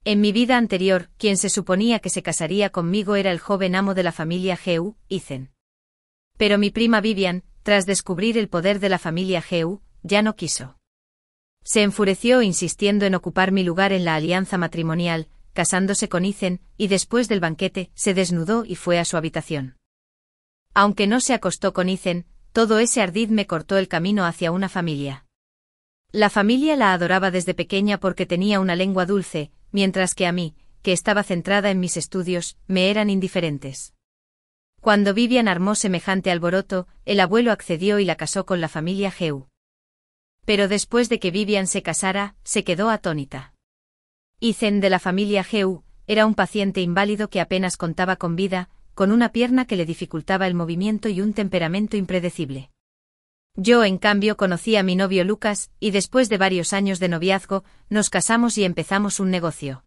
En mi vida anterior, quien se suponía que se casaría conmigo era el joven amo de la familia Geu, Ethan. Pero mi prima Vivian, tras descubrir el poder de la familia Geu, ya no quiso. Se enfureció insistiendo en ocupar mi lugar en la alianza matrimonial, casándose con Ethan, y después del banquete, se desnudó y fue a su habitación. Aunque no se acostó con Ethan, todo ese ardid me cortó el camino hacia una familia. La familia la adoraba desde pequeña porque tenía una lengua dulce, mientras que a mí, que estaba centrada en mis estudios, me eran indiferentes. Cuando Vivian armó semejante alboroto, el abuelo accedió y la casó con la familia Geu. Pero después de que Vivian se casara, se quedó atónita. Ethan de la familia Geu era un paciente inválido que apenas contaba con vida, con una pierna que le dificultaba el movimiento y un temperamento impredecible. Yo, en cambio, conocí a mi novio Lucas, y después de varios años de noviazgo, nos casamos y empezamos un negocio.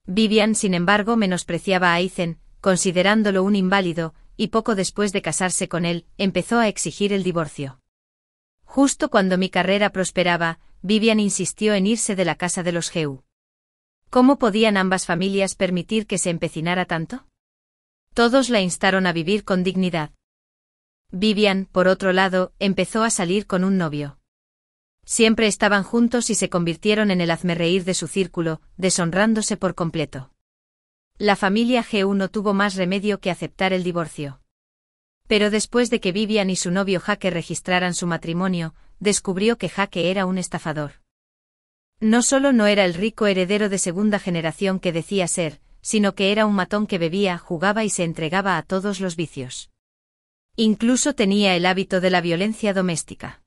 Vivian, sin embargo, menospreciaba a Ethan, considerándolo un inválido, y poco después de casarse con él, empezó a exigir el divorcio. Justo cuando mi carrera prosperaba, Vivian insistió en irse de la casa de los Geu. ¿Cómo podían ambas familias permitir que se empecinara tanto? Todos la instaron a vivir con dignidad. Vivian, por otro lado, empezó a salir con un novio. Siempre estaban juntos y se convirtieron en el hazmerreír de su círculo, deshonrándose por completo. La familia Geu no tuvo más remedio que aceptar el divorcio. Pero después de que Vivian y su novio Jake registraran su matrimonio, descubrió que Jake era un estafador. No solo no era el rico heredero de segunda generación que decía ser, sino que era un matón que bebía, jugaba y se entregaba a todos los vicios. Incluso tenía el hábito de la violencia doméstica.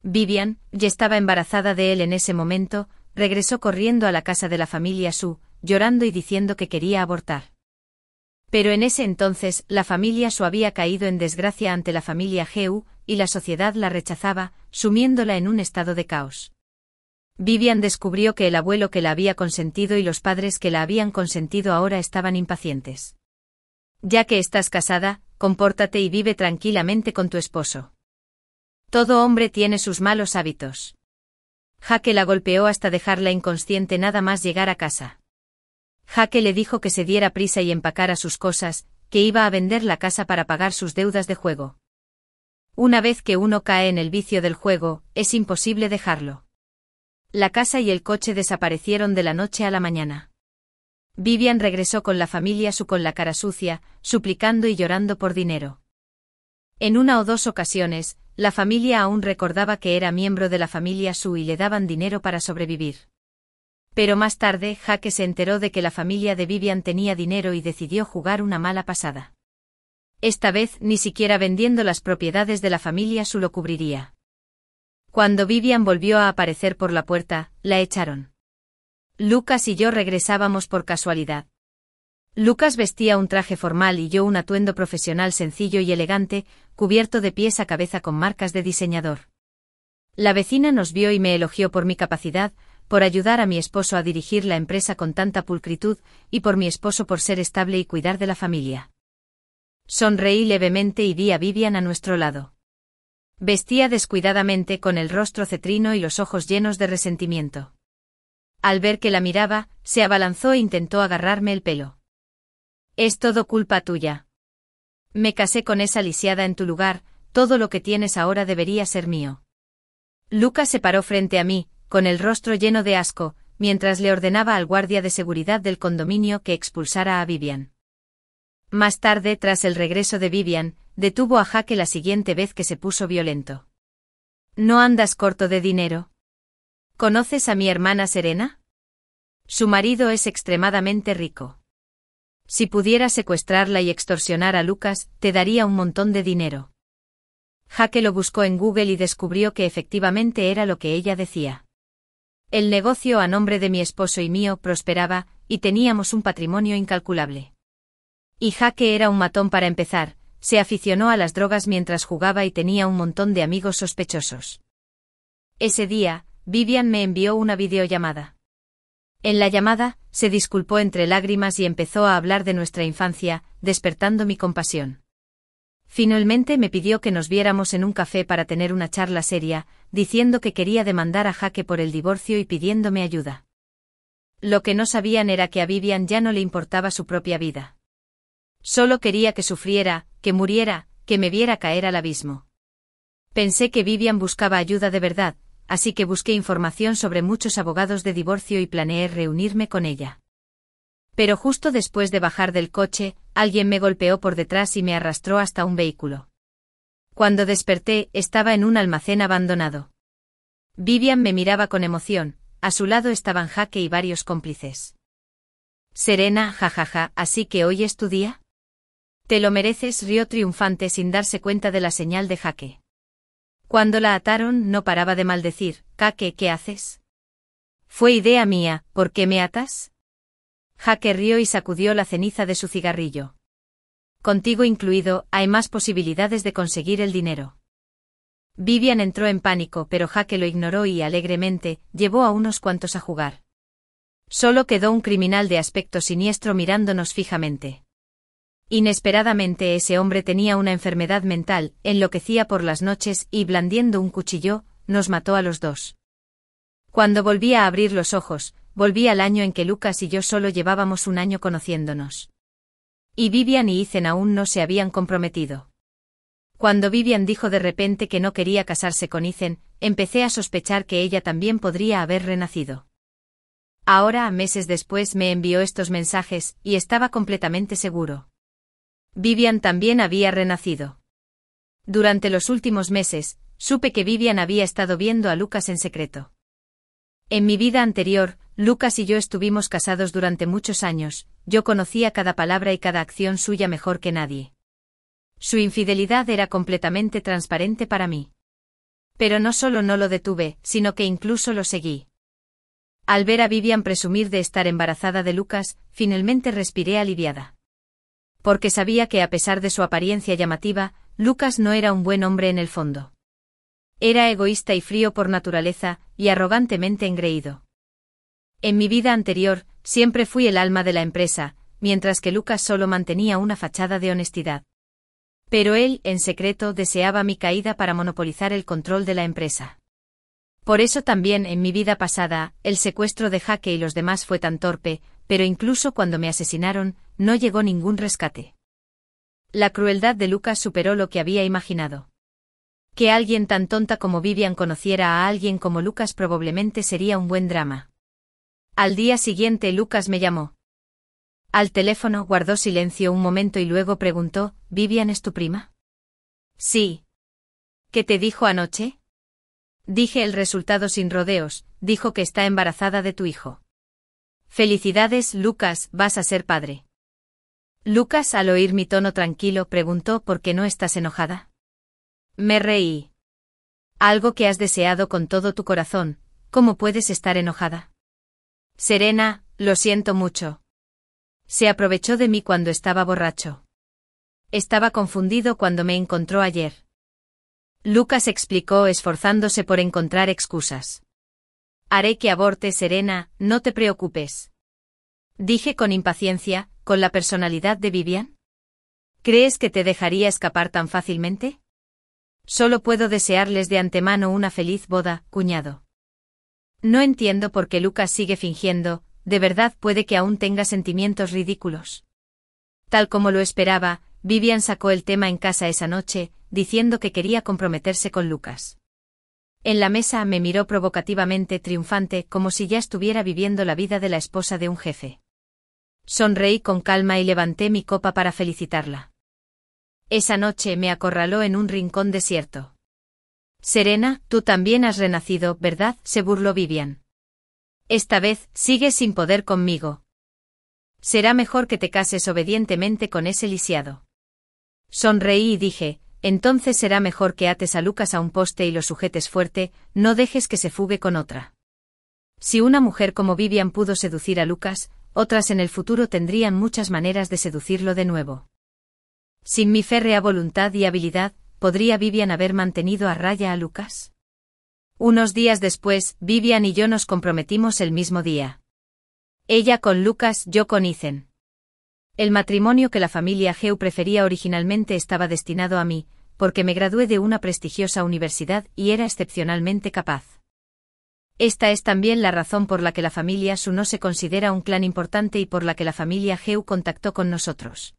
Vivian, ya estaba embarazada de él en ese momento, regresó corriendo a la casa de la familia Su, llorando y diciendo que quería abortar. Pero en ese entonces, la familia Su había caído en desgracia ante la familia Geu, y la sociedad la rechazaba, sumiéndola en un estado de caos. Vivian descubrió que el abuelo que la había consentido y los padres que la habían consentido ahora estaban impacientes. Ya que estás casada, compórtate y vive tranquilamente con tu esposo. Todo hombre tiene sus malos hábitos. Jake la golpeó hasta dejarla inconsciente nada más llegar a casa. Jake le dijo que se diera prisa y empacara sus cosas, que iba a vender la casa para pagar sus deudas de juego. Una vez que uno cae en el vicio del juego, es imposible dejarlo. La casa y el coche desaparecieron de la noche a la mañana. Vivian regresó con la familia Su con la cara sucia, suplicando y llorando por dinero. En una o dos ocasiones, la familia aún recordaba que era miembro de la familia Su y le daban dinero para sobrevivir. Pero más tarde, Jake se enteró de que la familia de Vivian tenía dinero y decidió jugar una mala pasada. Esta vez, ni siquiera vendiendo las propiedades de la familia Su lo cubriría. Cuando Vivian volvió a aparecer por la puerta, la echaron. Lucas y yo regresábamos por casualidad. Lucas vestía un traje formal y yo un atuendo profesional sencillo y elegante, cubierto de pies a cabeza con marcas de diseñador. La vecina nos vio y me elogió por mi capacidad, por ayudar a mi esposo a dirigir la empresa con tanta pulcritud, y por mi esposo por ser estable y cuidar de la familia. Sonreí levemente y vi a Vivian a nuestro lado. Vestía descuidadamente con el rostro cetrino y los ojos llenos de resentimiento. Al ver que la miraba, se abalanzó e intentó agarrarme el pelo. «Es todo culpa tuya. Me casé con esa lisiada en tu lugar, todo lo que tienes ahora debería ser mío». Lucas se paró frente a mí, con el rostro lleno de asco, mientras le ordenaba al guardia de seguridad del condominio que expulsara a Vivian. Más tarde, tras el regreso de Vivian, detuvo a Jake la siguiente vez que se puso violento. «¿No andas corto de dinero? ¿Conoces a mi hermana Serena? Su marido es extremadamente rico. Si pudiera secuestrarla y extorsionar a Lucas, te daría un montón de dinero». Jake lo buscó en Google y descubrió que efectivamente era lo que ella decía. El negocio a nombre de mi esposo y mío prosperaba, y teníamos un patrimonio incalculable. Y Jake era un matón para empezar, se aficionó a las drogas mientras jugaba y tenía un montón de amigos sospechosos. Ese día, Vivian me envió una videollamada. En la llamada, se disculpó entre lágrimas y empezó a hablar de nuestra infancia, despertando mi compasión. Finalmente me pidió que nos viéramos en un café para tener una charla seria, diciendo que quería demandar a Jake por el divorcio y pidiéndome ayuda. Lo que no sabían era que a Vivian ya no le importaba su propia vida. Solo quería que sufriera, que muriera, que me viera caer al abismo. Pensé que Vivian buscaba ayuda de verdad, así que busqué información sobre muchos abogados de divorcio y planeé reunirme con ella. Pero justo después de bajar del coche, alguien me golpeó por detrás y me arrastró hasta un vehículo. Cuando desperté, estaba en un almacén abandonado. Vivian me miraba con emoción, a su lado estaban Jake y varios cómplices. Serena, jajaja, ¿así que hoy es tu día? Te lo mereces, rió triunfante sin darse cuenta de la señal de Jake. Cuando la ataron, no paraba de maldecir, Jake, ¿qué haces? Fue idea mía, ¿por qué me atas? Jake rió y sacudió la ceniza de su cigarrillo. Contigo incluido, hay más posibilidades de conseguir el dinero. Vivian entró en pánico, pero Jake lo ignoró y, alegremente, llevó a unos cuantos a jugar. Solo quedó un criminal de aspecto siniestro mirándonos fijamente. Inesperadamente ese hombre tenía una enfermedad mental, enloquecía por las noches y, blandiendo un cuchillo, nos mató a los dos. Cuando volví a abrir los ojos, volví al año en que Lucas y yo solo llevábamos un año conociéndonos. Y Vivian y Ethan aún no se habían comprometido. Cuando Vivian dijo de repente que no quería casarse con Ethan, empecé a sospechar que ella también podría haber renacido. Ahora, meses después, me envió estos mensajes, y estaba completamente seguro. Vivian también había renacido. Durante los últimos meses, supe que Vivian había estado viendo a Lucas en secreto. En mi vida anterior, Lucas y yo estuvimos casados durante muchos años, yo conocía cada palabra y cada acción suya mejor que nadie. Su infidelidad era completamente transparente para mí. Pero no solo no lo detuve, sino que incluso lo seguí. Al ver a Vivian presumir de estar embarazada de Lucas, finalmente respiré aliviada. Porque sabía que a pesar de su apariencia llamativa, Lucas no era un buen hombre en el fondo. Era egoísta y frío por naturaleza, y arrogantemente engreído. En mi vida anterior, siempre fui el alma de la empresa, mientras que Lucas solo mantenía una fachada de honestidad. Pero él, en secreto, deseaba mi caída para monopolizar el control de la empresa. Por eso también en mi vida pasada, el secuestro de Jake y los demás fue tan torpe, pero incluso cuando me asesinaron, no llegó ningún rescate. La crueldad de Lucas superó lo que había imaginado. Que alguien tan tonta como Vivian conociera a alguien como Lucas probablemente sería un buen drama. Al día siguiente Lucas me llamó. Al teléfono guardó silencio un momento y luego preguntó, ¿Vivian es tu prima? Sí. ¿Qué te dijo anoche? Dije el resultado sin rodeos, dijo que está embarazada de tu hijo. Felicidades, Lucas, vas a ser padre. Lucas, al oír mi tono tranquilo, preguntó ¿por qué no estás enojada? Me reí. Algo que has deseado con todo tu corazón, ¿cómo puedes estar enojada? Serena, lo siento mucho. Se aprovechó de mí cuando estaba borracho. Estaba confundido cuando me encontró ayer. Lucas explicó esforzándose por encontrar excusas. Haré que aborte, Serena, no te preocupes. Dije con impaciencia, ¿con la personalidad de Vivian? ¿Crees que te dejaría escapar tan fácilmente? Solo puedo desearles de antemano una feliz boda, cuñado. No entiendo por qué Lucas sigue fingiendo, de verdad puede que aún tenga sentimientos ridículos. Tal como lo esperaba, Vivian sacó el tema en casa esa noche, diciendo que quería comprometerse con Lucas. En la mesa me miró provocativamente triunfante como si ya estuviera viviendo la vida de la esposa de un jefe. Sonreí con calma y levanté mi copa para felicitarla. Esa noche me acorraló en un rincón desierto. Serena, tú también has renacido, ¿verdad?, se burló Vivian. Esta vez, sigues sin poder conmigo. Será mejor que te cases obedientemente con ese lisiado. Sonreí y dije, entonces será mejor que ates a Lucas a un poste y lo sujetes fuerte, no dejes que se fugue con otra. Si una mujer como Vivian pudo seducir a Lucas, otras en el futuro tendrían muchas maneras de seducirlo de nuevo. Sin mi férrea voluntad y habilidad, ¿podría Vivian haber mantenido a raya a Lucas? Unos días después, Vivian y yo nos comprometimos el mismo día. Ella con Lucas, yo con Ethan. El matrimonio que la familia Heu prefería originalmente estaba destinado a mí, porque me gradué de una prestigiosa universidad y era excepcionalmente capaz. Esta es también la razón por la que la familia Su no se considera un clan importante y por la que la familia Heu contactó con nosotros.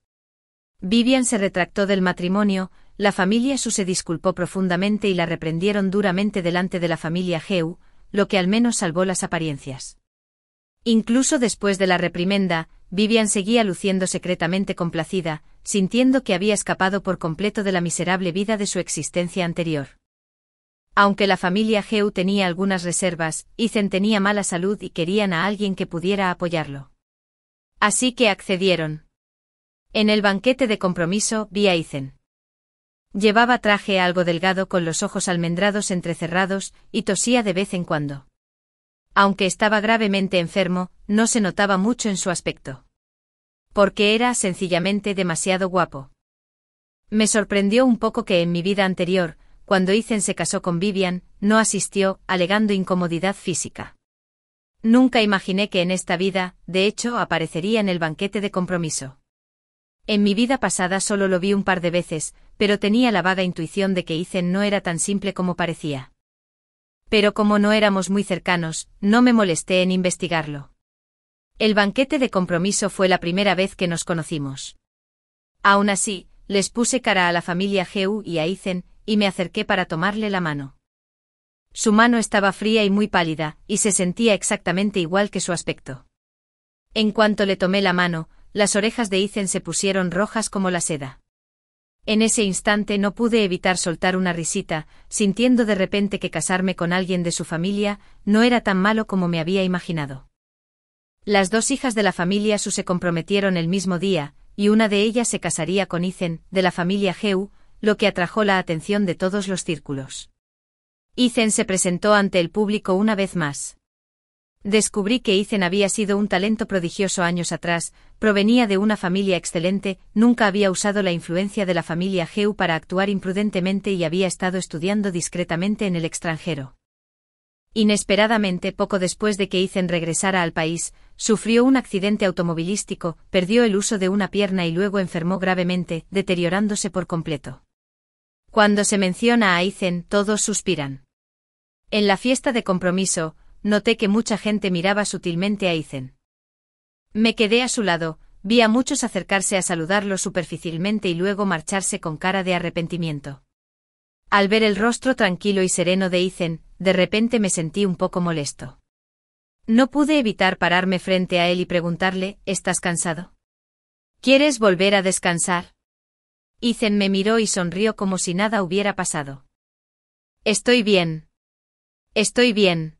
Vivian se retractó del matrimonio, la familia Su se disculpó profundamente y la reprendieron duramente delante de la familia Heu, lo que al menos salvó las apariencias. Incluso después de la reprimenda, Vivian seguía luciendo secretamente complacida, sintiendo que había escapado por completo de la miserable vida de su existencia anterior. Aunque la familia Heu tenía algunas reservas, Ethan tenía mala salud y querían a alguien que pudiera apoyarlo. Así que accedieron. En el banquete de compromiso vi a Ethan. Llevaba traje algo delgado con los ojos almendrados entrecerrados y tosía de vez en cuando. Aunque estaba gravemente enfermo, no se notaba mucho en su aspecto. Porque era sencillamente demasiado guapo. Me sorprendió un poco que en mi vida anterior, cuando Ethan se casó con Vivian, no asistió, alegando incomodidad física. Nunca imaginé que en esta vida, de hecho, aparecería en el banquete de compromiso. En mi vida pasada solo lo vi un par de veces, pero tenía la vaga intuición de que Ethan no era tan simple como parecía. Pero como no éramos muy cercanos, no me molesté en investigarlo. El banquete de compromiso fue la primera vez que nos conocimos. Aún así, les puse cara a la familia Heu y a Ethan, y me acerqué para tomarle la mano. Su mano estaba fría y muy pálida, y se sentía exactamente igual que su aspecto. En cuanto le tomé la mano, las orejas de Ethan se pusieron rojas como la seda. En ese instante no pude evitar soltar una risita, sintiendo de repente que casarme con alguien de su familia no era tan malo como me había imaginado. Las dos hijas de la familia Su se comprometieron el mismo día, y una de ellas se casaría con Ethan, de la familia Heu, lo que atrajo la atención de todos los círculos. Ethan se presentó ante el público una vez más. Descubrí que Ethan había sido un talento prodigioso años atrás, provenía de una familia excelente, nunca había usado la influencia de la familia Heu para actuar imprudentemente y había estado estudiando discretamente en el extranjero. Inesperadamente, poco después de que Ethan regresara al país, sufrió un accidente automovilístico, perdió el uso de una pierna y luego enfermó gravemente, deteriorándose por completo. Cuando se menciona a Ethan, todos suspiran. En la fiesta de compromiso, noté que mucha gente miraba sutilmente a Ethan. Me quedé a su lado, vi a muchos acercarse a saludarlo superficialmente y luego marcharse con cara de arrepentimiento. Al ver el rostro tranquilo y sereno de Ethan, de repente me sentí un poco molesto. No pude evitar pararme frente a él y preguntarle, ¿estás cansado? ¿Quieres volver a descansar? Ethan me miró y sonrió como si nada hubiera pasado. Estoy bien. Estoy bien.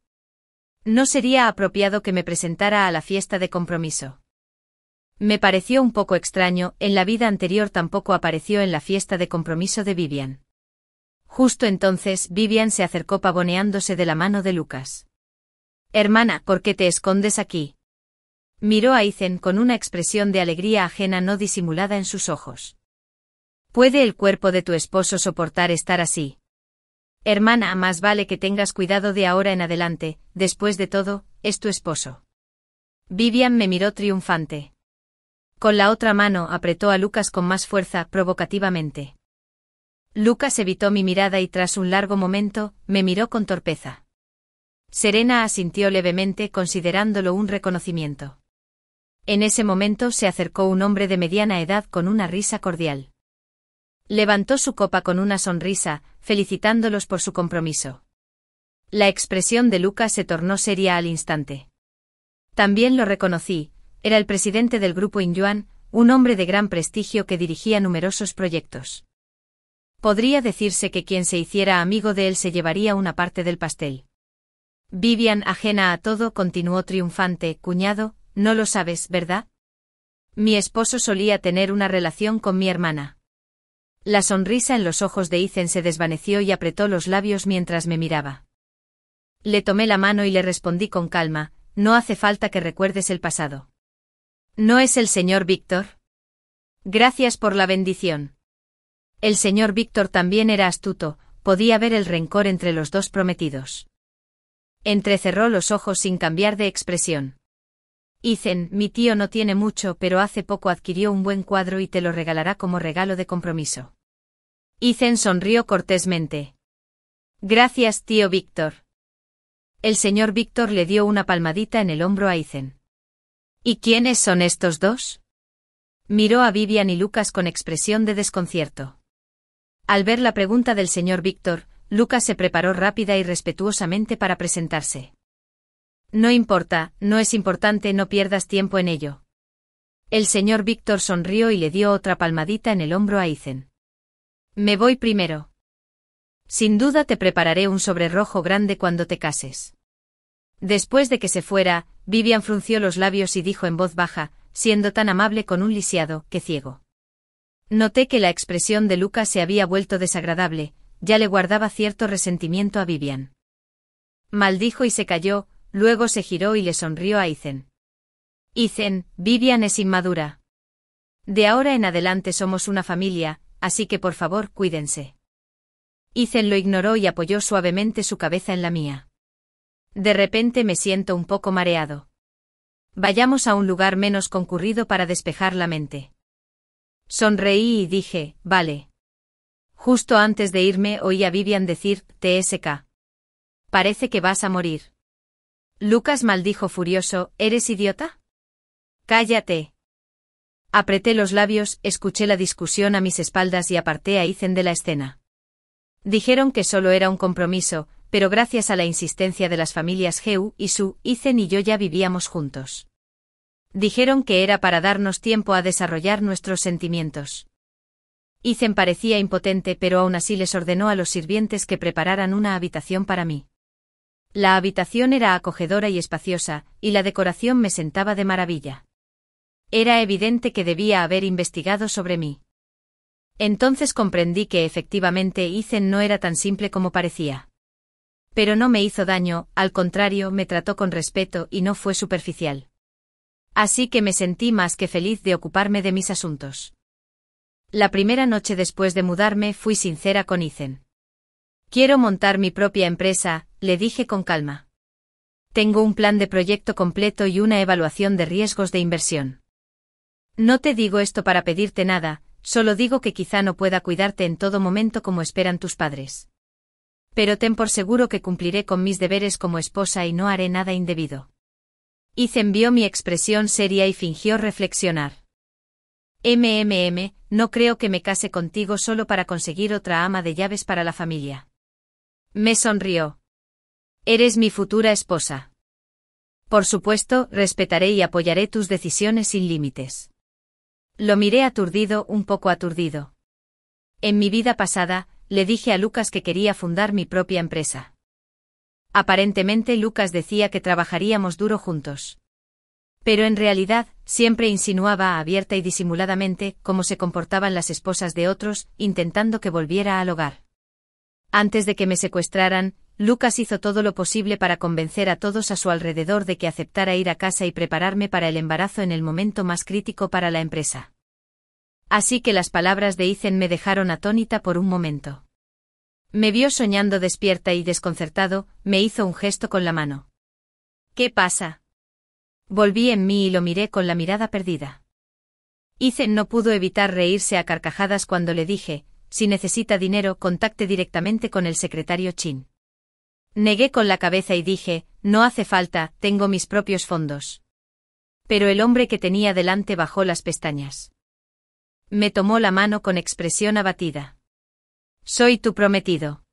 No sería apropiado que me presentara a la fiesta de compromiso. Me pareció un poco extraño, en la vida anterior tampoco apareció en la fiesta de compromiso de Vivian. Justo entonces Vivian se acercó pavoneándose de la mano de Lucas. Hermana, ¿por qué te escondes aquí? Miró a Ethan con una expresión de alegría ajena no disimulada en sus ojos. ¿Puede el cuerpo de tu esposo soportar estar así? Hermana, más vale que tengas cuidado de ahora en adelante, después de todo, es tu esposo. Vivian me miró triunfante. Con la otra mano apretó a Lucas con más fuerza, provocativamente. Lucas evitó mi mirada y tras un largo momento, me miró con torpeza. Serena asintió levemente considerándolo un reconocimiento. En ese momento se acercó un hombre de mediana edad con una risa cordial. Levantó su copa con una sonrisa, felicitándolos por su compromiso. La expresión de Lucas se tornó seria al instante. También lo reconocí, era el presidente del grupo Inyuan, un hombre de gran prestigio que dirigía numerosos proyectos. Podría decirse que quien se hiciera amigo de él se llevaría una parte del pastel. Vivian, ajena a todo, continuó triunfante, cuñado, no lo sabes, ¿verdad? Mi esposo solía tener una relación con mi hermana. La sonrisa en los ojos de Ethan se desvaneció y apretó los labios mientras me miraba. Le tomé la mano y le respondí con calma, no hace falta que recuerdes el pasado. ¿No es el señor Víctor? Gracias por la bendición. El señor Víctor también era astuto, podía ver el rencor entre los dos prometidos. Entrecerró los ojos sin cambiar de expresión. Ethan, mi tío no tiene mucho, pero hace poco adquirió un buen cuadro y te lo regalará como regalo de compromiso. Ethan sonrió cortésmente. Gracias, tío Víctor. El señor Víctor le dio una palmadita en el hombro a Ethan. ¿Y quiénes son estos dos? Miró a Vivian y Lucas con expresión de desconcierto. Al ver la pregunta del señor Víctor, Lucas se preparó rápida y respetuosamente para presentarse. No importa, no es importante, no pierdas tiempo en ello. El señor Víctor sonrió y le dio otra palmadita en el hombro a Ethan. Me voy primero. Sin duda te prepararé un sobre rojo grande cuando te cases. Después de que se fuera, Vivian frunció los labios y dijo en voz baja, siendo tan amable con un lisiado, que ciego. Noté que la expresión de Lucas se había vuelto desagradable, ya le guardaba cierto resentimiento a Vivian. Maldijo y se calló, luego se giró y le sonrió a Ethan. Ethan, Vivian es inmadura. De ahora en adelante somos una familia, así que por favor cuídense. Ethan lo ignoró y apoyó suavemente su cabeza en la mía. De repente me siento un poco mareado. Vayamos a un lugar menos concurrido para despejar la mente. Sonreí y dije, vale. Justo antes de irme oí a Vivian decir, TSK. Parece que vas a morir. Lucas maldijo furioso, ¿eres idiota? Cállate. Apreté los labios, escuché la discusión a mis espaldas y aparté a Ethan de la escena. Dijeron que solo era un compromiso, pero gracias a la insistencia de las familias Heu y Su, Ethan y yo ya vivíamos juntos. Dijeron que era para darnos tiempo a desarrollar nuestros sentimientos. Ethan parecía impotente, pero aún así les ordenó a los sirvientes que prepararan una habitación para mí. La habitación era acogedora y espaciosa, y la decoración me sentaba de maravilla. Era evidente que debía haber investigado sobre mí. Entonces comprendí que efectivamente Ethan no era tan simple como parecía. Pero no me hizo daño, al contrario, me trató con respeto y no fue superficial. Así que me sentí más que feliz de ocuparme de mis asuntos. La primera noche después de mudarme fui sincera con Ethan. Quiero montar mi propia empresa, le dije con calma. Tengo un plan de proyecto completo y una evaluación de riesgos de inversión. No te digo esto para pedirte nada, solo digo que quizá no pueda cuidarte en todo momento como esperan tus padres. Pero ten por seguro que cumpliré con mis deberes como esposa y no haré nada indebido. Ethan vio mi expresión seria y fingió reflexionar. No creo que me case contigo solo para conseguir otra ama de llaves para la familia. Me sonrió. Eres mi futura esposa. Por supuesto, respetaré y apoyaré tus decisiones sin límites. Lo miré aturdido, un poco aturdido. En mi vida pasada, le dije a Lucas que quería fundar mi propia empresa. Aparentemente Lucas decía que trabajaríamos duro juntos. Pero en realidad, siempre insinuaba abierta y disimuladamente cómo se comportaban las esposas de otros, intentando que volviera al hogar. Antes de que me secuestraran, Lucas hizo todo lo posible para convencer a todos a su alrededor de que aceptara ir a casa y prepararme para el embarazo en el momento más crítico para la empresa. Así que las palabras de Ethan me dejaron atónita por un momento. Me vio soñando despierta y desconcertado, me hizo un gesto con la mano. ¿Qué pasa? Volví en mí y lo miré con la mirada perdida. Ethan no pudo evitar reírse a carcajadas cuando le dije, si necesita dinero, contacte directamente con el secretario Chin. Negué con la cabeza y dije, no hace falta, tengo mis propios fondos. Pero el hombre que tenía delante bajó las pestañas. Me tomó la mano con expresión abatida. Soy tu prometido.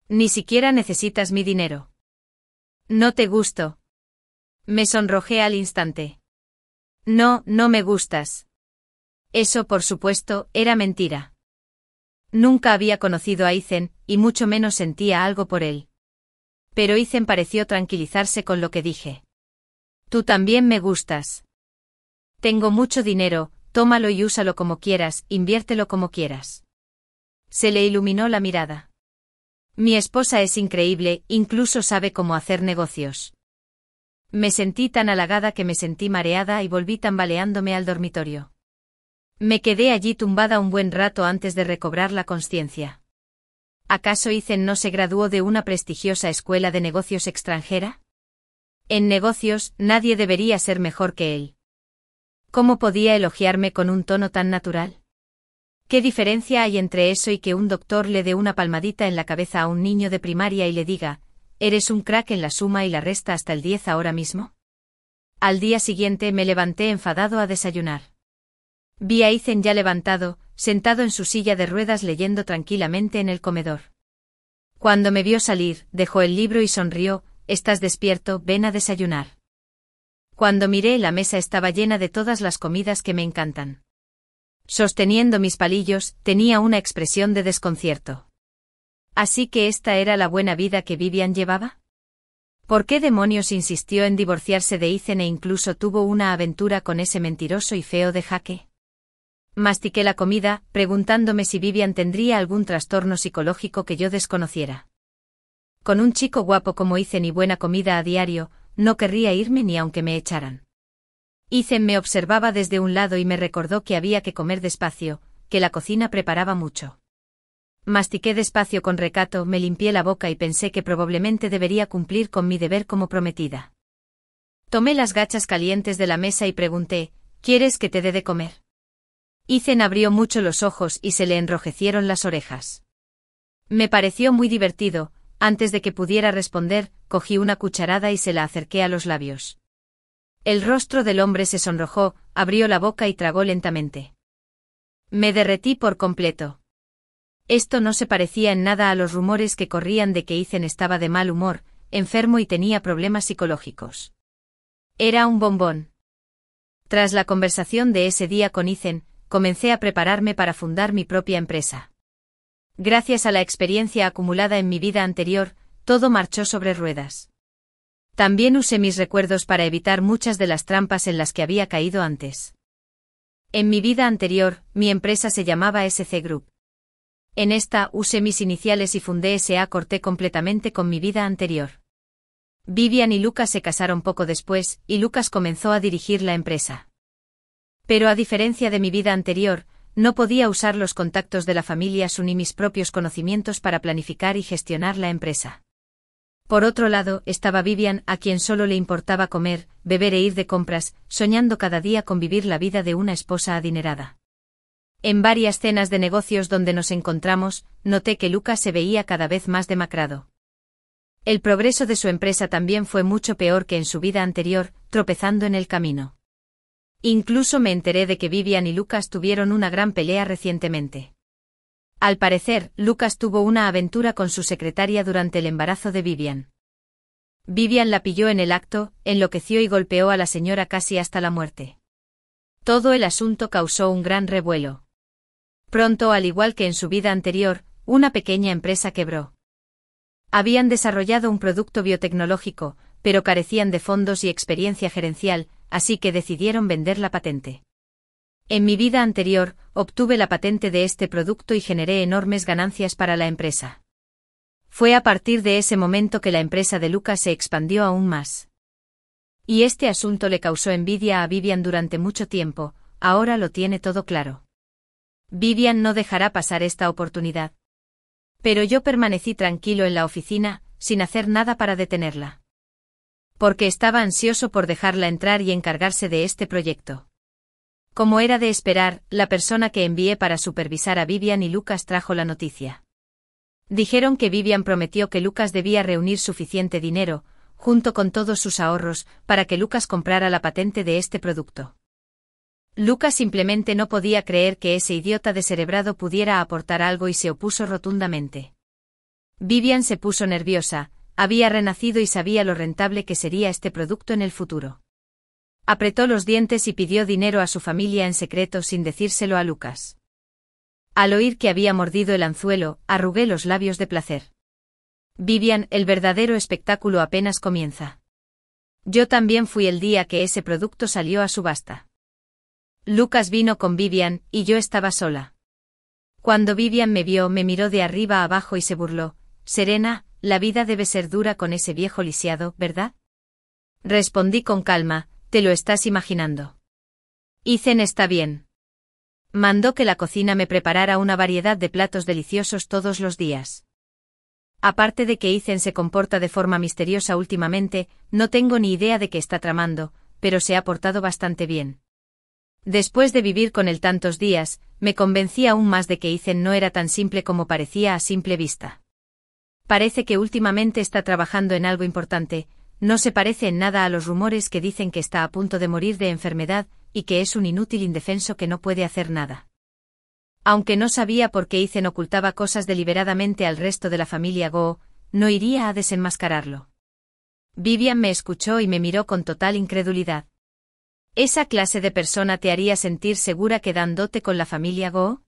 Ni siquiera necesitas mi dinero. ¿No te gusto? Me sonrojé al instante. No, no me gustas. Eso, por supuesto, era mentira. Nunca había conocido a Ethan, y mucho menos sentía algo por él. Pero Ethan pareció tranquilizarse con lo que dije. Tú también me gustas. Tengo mucho dinero, tómalo y úsalo como quieras, inviértelo como quieras. Se le iluminó la mirada. Mi esposa es increíble, incluso sabe cómo hacer negocios. Me sentí tan halagada que me sentí mareada y volví tambaleándome al dormitorio. Me quedé allí tumbada un buen rato antes de recobrar la consciencia. ¿Acaso Ethan no se graduó de una prestigiosa escuela de negocios extranjera? En negocios, nadie debería ser mejor que él. ¿Cómo podía elogiarme con un tono tan natural? ¿Qué diferencia hay entre eso y que un doctor le dé una palmadita en la cabeza a un niño de primaria y le diga, ¿eres un crack en la suma y la resta hasta el 10 ahora mismo? Al día siguiente me levanté enfadado a desayunar. Vi a Ethan ya levantado, sentado en su silla de ruedas leyendo tranquilamente en el comedor. Cuando me vio salir, dejó el libro y sonrió. «¿Estás despierto? Ven a desayunar». Cuando miré, la mesa estaba llena de todas las comidas que me encantan. Sosteniendo mis palillos, tenía una expresión de desconcierto. ¿Así que esta era la buena vida que Vivian llevaba? ¿Por qué demonios insistió en divorciarse de Ethan e incluso tuvo una aventura con ese mentiroso y feo de Jake? Mastiqué la comida, preguntándome si Vivian tendría algún trastorno psicológico que yo desconociera. Con un chico guapo como Ethan y buena comida a diario, no querría irme ni aunque me echaran. Ethan me observaba desde un lado y me recordó que había que comer despacio, que la cocina preparaba mucho. Mastiqué despacio con recato, me limpié la boca y pensé que probablemente debería cumplir con mi deber como prometida. Tomé las gachas calientes de la mesa y pregunté, ¿quieres que te dé de comer? Ethan abrió mucho los ojos y se le enrojecieron las orejas. Me pareció muy divertido. Antes de que pudiera responder, cogí una cucharada y se la acerqué a los labios. El rostro del hombre se sonrojó, abrió la boca y tragó lentamente. Me derretí por completo. Esto no se parecía en nada a los rumores que corrían de que Ethan estaba de mal humor, enfermo y tenía problemas psicológicos. Era un bombón. Tras la conversación de ese día con Ethan, comencé a prepararme para fundar mi propia empresa. Gracias a la experiencia acumulada en mi vida anterior, todo marchó sobre ruedas. También usé mis recuerdos para evitar muchas de las trampas en las que había caído antes. En mi vida anterior, mi empresa se llamaba SC Group. En esta, usé mis iniciales y fundé SA. Corté completamente con mi vida anterior. Vivian y Lucas se casaron poco después, y Lucas comenzó a dirigir la empresa. Pero a diferencia de mi vida anterior, no podía usar los contactos de la familia Sun ni mis propios conocimientos para planificar y gestionar la empresa. Por otro lado, estaba Vivian, a quien solo le importaba comer, beber e ir de compras, soñando cada día con vivir la vida de una esposa adinerada. En varias cenas de negocios donde nos encontramos, noté que Lucas se veía cada vez más demacrado. El progreso de su empresa también fue mucho peor que en su vida anterior, tropezando en el camino. Incluso me enteré de que Vivian y Lucas tuvieron una gran pelea recientemente. Al parecer, Lucas tuvo una aventura con su secretaria durante el embarazo de Vivian. Vivian la pilló en el acto, enloqueció y golpeó a la señora casi hasta la muerte. Todo el asunto causó un gran revuelo. Pronto, al igual que en su vida anterior, una pequeña empresa quebró. Habían desarrollado un producto biotecnológico, pero carecían de fondos y experiencia gerencial, así que decidieron vender la patente. En mi vida anterior, obtuve la patente de este producto y generé enormes ganancias para la empresa. Fue a partir de ese momento que la empresa de Lucas se expandió aún más. Y este asunto le causó envidia a Vivian durante mucho tiempo, ahora lo tiene todo claro. Vivian no dejará pasar esta oportunidad. Pero yo permanecí tranquilo en la oficina, sin hacer nada para detenerla. Porque estaba ansioso por dejarla entrar y encargarse de este proyecto. Como era de esperar, la persona que envié para supervisar a Vivian y Lucas trajo la noticia. Dijeron que Vivian prometió que Lucas debía reunir suficiente dinero, junto con todos sus ahorros, para que Lucas comprara la patente de este producto. Lucas simplemente no podía creer que ese idiota descerebrado pudiera aportar algo y se opuso rotundamente. Vivian se puso nerviosa. Había renacido y sabía lo rentable que sería este producto en el futuro. Apretó los dientes y pidió dinero a su familia en secreto sin decírselo a Lucas. Al oír que había mordido el anzuelo, arrugué los labios de placer. Vivian, el verdadero espectáculo apenas comienza. Yo también fui el día que ese producto salió a subasta. Lucas vino con Vivian, y yo estaba sola. Cuando Vivian me vio, me miró de arriba a abajo y se burló. «Serena, la vida debe ser dura con ese viejo lisiado, ¿verdad?» Respondí con calma, «Te lo estás imaginando». Ethan está bien. Mandó que la cocina me preparara una variedad de platos deliciosos todos los días. Aparte de que Ethan se comporta de forma misteriosa últimamente, no tengo ni idea de qué está tramando, pero se ha portado bastante bien. Después de vivir con él tantos días, me convencí aún más de que Ethan no era tan simple como parecía a simple vista. Parece que últimamente está trabajando en algo importante, no se parece en nada a los rumores que dicen que está a punto de morir de enfermedad, y que es un inútil indefenso que no puede hacer nada. Aunque no sabía por qué Ethan ocultaba cosas deliberadamente al resto de la familia Goh, no iría a desenmascararlo. Vivian me escuchó y me miró con total incredulidad. ¿Esa clase de persona te haría sentir segura quedándote con la familia Goh?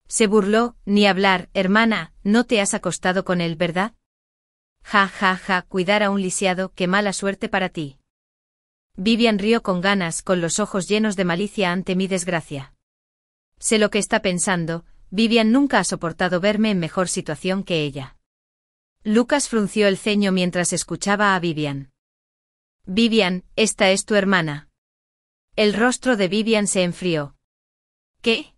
Se burló, ni hablar, hermana, no te has acostado con él, ¿verdad? Ja, ja, ja, cuidar a un lisiado, qué mala suerte para ti. Vivian rió con ganas, con los ojos llenos de malicia ante mi desgracia. Sé lo que está pensando, Vivian nunca ha soportado verme en mejor situación que ella. Lucas frunció el ceño mientras escuchaba a Vivian. Vivian, esta es tu hermana. El rostro de Vivian se enfrió. ¿Qué?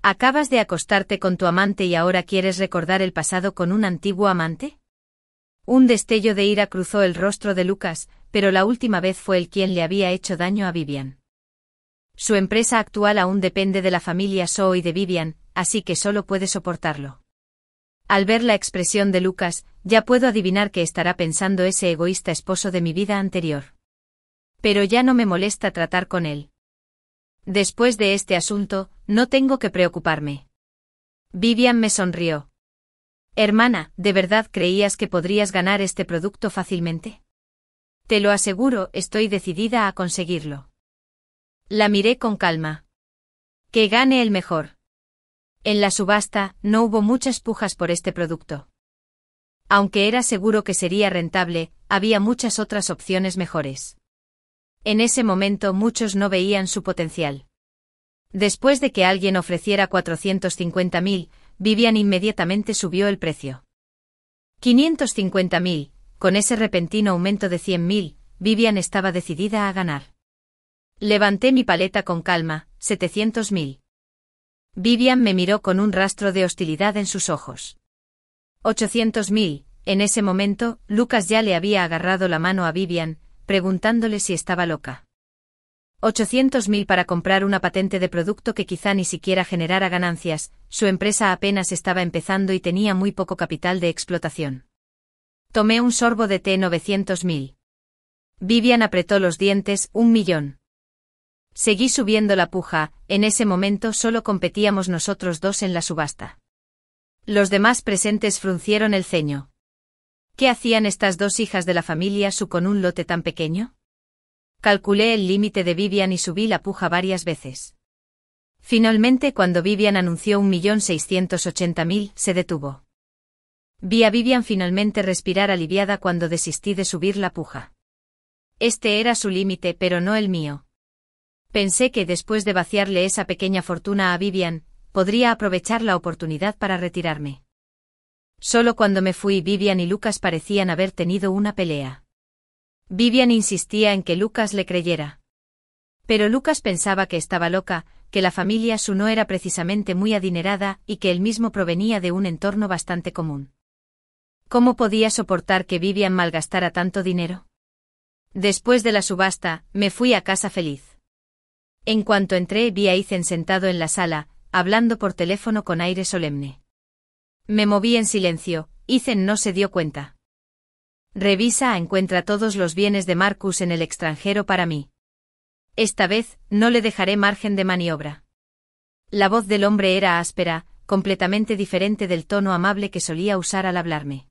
¿Acabas de acostarte con tu amante y ahora quieres recordar el pasado con un antiguo amante? Un destello de ira cruzó el rostro de Lucas, pero la última vez fue él quien le había hecho daño a Vivian. Su empresa actual aún depende de la familia Shou y de Vivian, así que solo puede soportarlo. Al ver la expresión de Lucas, ya puedo adivinar qué estará pensando ese egoísta esposo de mi vida anterior. Pero ya no me molesta tratar con él. Después de este asunto, no tengo que preocuparme. Vivian me sonrió. Hermana, ¿de verdad creías que podrías ganar este producto fácilmente? Te lo aseguro, estoy decidida a conseguirlo. La miré con calma. Que gane el mejor. En la subasta, no hubo muchas pujas por este producto. Aunque era seguro que sería rentable, había muchas otras opciones mejores. En ese momento muchos no veían su potencial. Después de que alguien ofreciera 450.000, Vivian inmediatamente subió el precio. 550.000, con ese repentino aumento de 100.000, Vivian estaba decidida a ganar. Levanté mi paleta con calma, 700.000. Vivian me miró con un rastro de hostilidad en sus ojos. 800.000, en ese momento, Lucas ya le había agarrado la mano a Vivian, preguntándole si estaba loca. 800.000 para comprar una patente de producto que quizá ni siquiera generara ganancias, su empresa apenas estaba empezando y tenía muy poco capital de explotación. Tomé un sorbo de té. 900.000. Vivian apretó los dientes. 1.000.000. Seguí subiendo la puja, en ese momento solo competíamos nosotros dos en la subasta. Los demás presentes fruncieron el ceño. ¿Qué hacían estas dos hijas de la familia Su con un lote tan pequeño? Calculé el límite de Vivian y subí la puja varias veces. Finalmente, cuando Vivian anunció 1.680.000, se detuvo. Vi a Vivian finalmente respirar aliviada cuando desistí de subir la puja. Este era su límite, pero no el mío. Pensé que después de vaciarle esa pequeña fortuna a Vivian, podría aprovechar la oportunidad para retirarme. Solo cuando me fui, Vivian y Lucas parecían haber tenido una pelea. Vivian insistía en que Lucas le creyera. Pero Lucas pensaba que estaba loca, que la familia Su no era precisamente muy adinerada y que él mismo provenía de un entorno bastante común. ¿Cómo podía soportar que Vivian malgastara tanto dinero? Después de la subasta, me fui a casa feliz. En cuanto entré, vi a Ethan sentado en la sala, hablando por teléfono con aire solemne. Me moví en silencio. Ethan no se dio cuenta. Encuentra todos los bienes de Marcus en el extranjero para mí. Esta vez, no le dejaré margen de maniobra. La voz del hombre era áspera, completamente diferente del tono amable que solía usar al hablarme.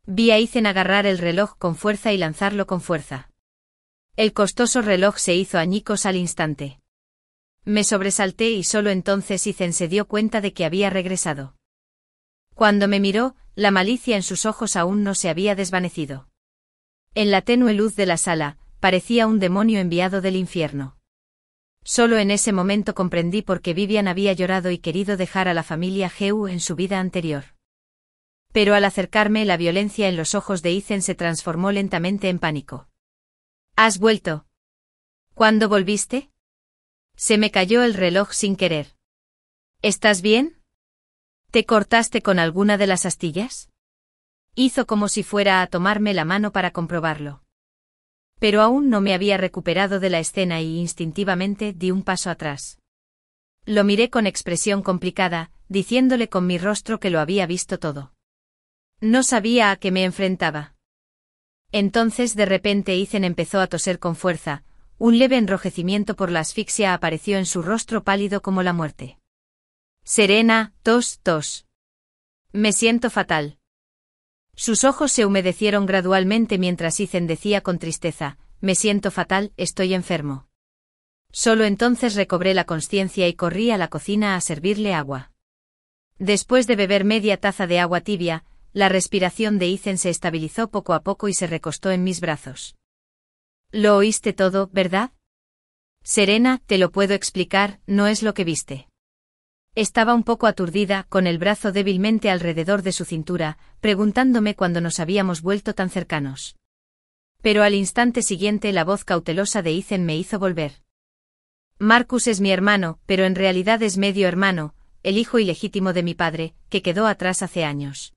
Vi a Ethan agarrar el reloj con fuerza y lanzarlo con fuerza. El costoso reloj se hizo añicos al instante. Me sobresalté y solo entonces Ethan se dio cuenta de que había regresado. Cuando me miró, la malicia en sus ojos aún no se había desvanecido. En la tenue luz de la sala, parecía un demonio enviado del infierno. Solo en ese momento comprendí por qué Vivian había llorado y querido dejar a la familia Heu en su vida anterior. Pero al acercarme, la violencia en los ojos de Ethan se transformó lentamente en pánico. ¿Has vuelto? ¿Cuándo volviste? Se me cayó el reloj sin querer. ¿Estás bien? ¿Te cortaste con alguna de las astillas? Hizo como si fuera a tomarme la mano para comprobarlo. Pero aún no me había recuperado de la escena y instintivamente di un paso atrás. Lo miré con expresión complicada, diciéndole con mi rostro que lo había visto todo. No sabía a qué me enfrentaba. Entonces de repente Ethan empezó a toser con fuerza, un leve enrojecimiento por la asfixia apareció en su rostro pálido como la muerte. Serena, tos, tos. Me siento fatal. Sus ojos se humedecieron gradualmente mientras Ethan decía con tristeza, me siento fatal, estoy enfermo. Solo entonces recobré la consciencia y corrí a la cocina a servirle agua. Después de beber media taza de agua tibia, la respiración de Ethan se estabilizó poco a poco y se recostó en mis brazos. Lo oíste todo, ¿verdad? Serena, te lo puedo explicar, no es lo que viste. Estaba un poco aturdida, con el brazo débilmente alrededor de su cintura, preguntándome cuándo nos habíamos vuelto tan cercanos. Pero al instante siguiente la voz cautelosa de Ethan me hizo volver. Marcus es mi hermano, pero en realidad es medio hermano, el hijo ilegítimo de mi padre, que quedó atrás hace años.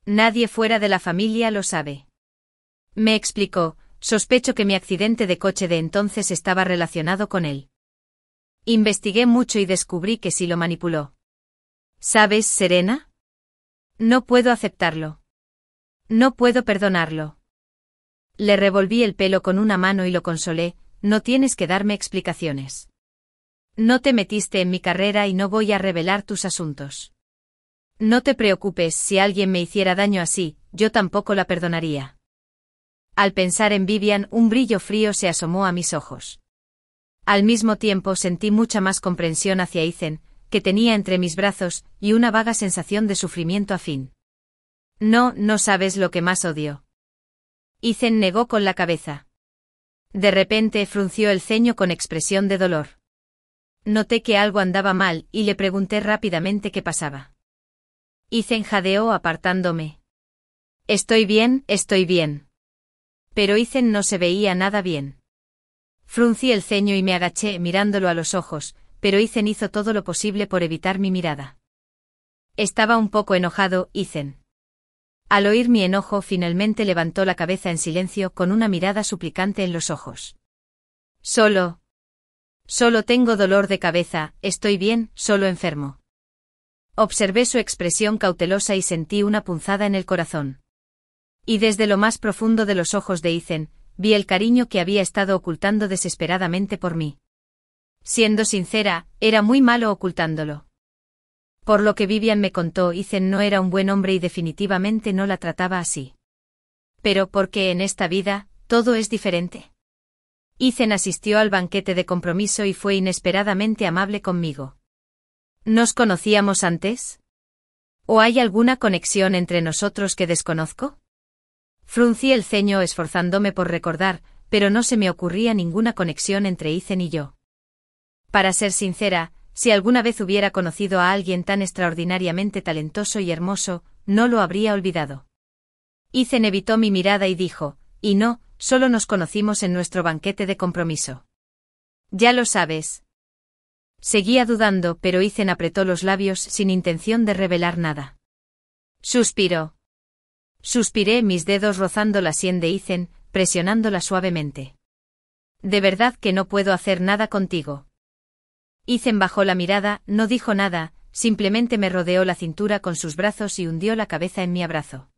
Nadie fuera de la familia lo sabe. Me explicó, sospecho que mi accidente de coche de entonces estaba relacionado con él. Investigué mucho y descubrí que sí lo manipuló. ¿Sabes, Serena? No puedo aceptarlo. No puedo perdonarlo. Le revolví el pelo con una mano y lo consolé, no tienes que darme explicaciones. No te metiste en mi carrera y no voy a revelar tus asuntos. No te preocupes, si alguien me hiciera daño así, yo tampoco la perdonaría. Al pensar en Vivian, un brillo frío se asomó a mis ojos. Al mismo tiempo sentí mucha más comprensión hacia Ethan, que tenía entre mis brazos, y una vaga sensación de sufrimiento afín. No sabes lo que más odio. Ethan negó con la cabeza. De repente frunció el ceño con expresión de dolor. Noté que algo andaba mal, y le pregunté rápidamente qué pasaba. Ethan jadeó apartándome. Estoy bien. Pero Ethan no se veía nada bien. Fruncí el ceño y me agaché mirándolo a los ojos, pero Ethan hizo todo lo posible por evitar mi mirada. Estaba un poco enojado, Ethan. Al oír mi enojo finalmente levantó la cabeza en silencio con una mirada suplicante en los ojos. Solo tengo dolor de cabeza, estoy bien, solo enfermo. Observé su expresión cautelosa y sentí una punzada en el corazón. Y desde lo más profundo de los ojos de Ethan, vi el cariño que había estado ocultando desesperadamente por mí. Siendo sincera, era muy malo ocultándolo. Por lo que Vivian me contó, Ethan no era un buen hombre y definitivamente no la trataba así. Pero ¿por qué en esta vida, todo es diferente? Ethan asistió al banquete de compromiso y fue inesperadamente amable conmigo. ¿Nos conocíamos antes? ¿O hay alguna conexión entre nosotros que desconozco? Fruncí el ceño esforzándome por recordar, pero no se me ocurría ninguna conexión entre Ethan y yo. Para ser sincera, si alguna vez hubiera conocido a alguien tan extraordinariamente talentoso y hermoso, no lo habría olvidado. Ethan evitó mi mirada y dijo, y no, solo nos conocimos en nuestro banquete de compromiso. Ya lo sabes. Seguía dudando, pero Ethan apretó los labios sin intención de revelar nada. Suspiró. Suspiré, mis dedos rozando la sien de Ethan, presionándola suavemente. De verdad que no puedo hacer nada contigo. Ethan bajó la mirada, no dijo nada, simplemente me rodeó la cintura con sus brazos y hundió la cabeza en mi abrazo.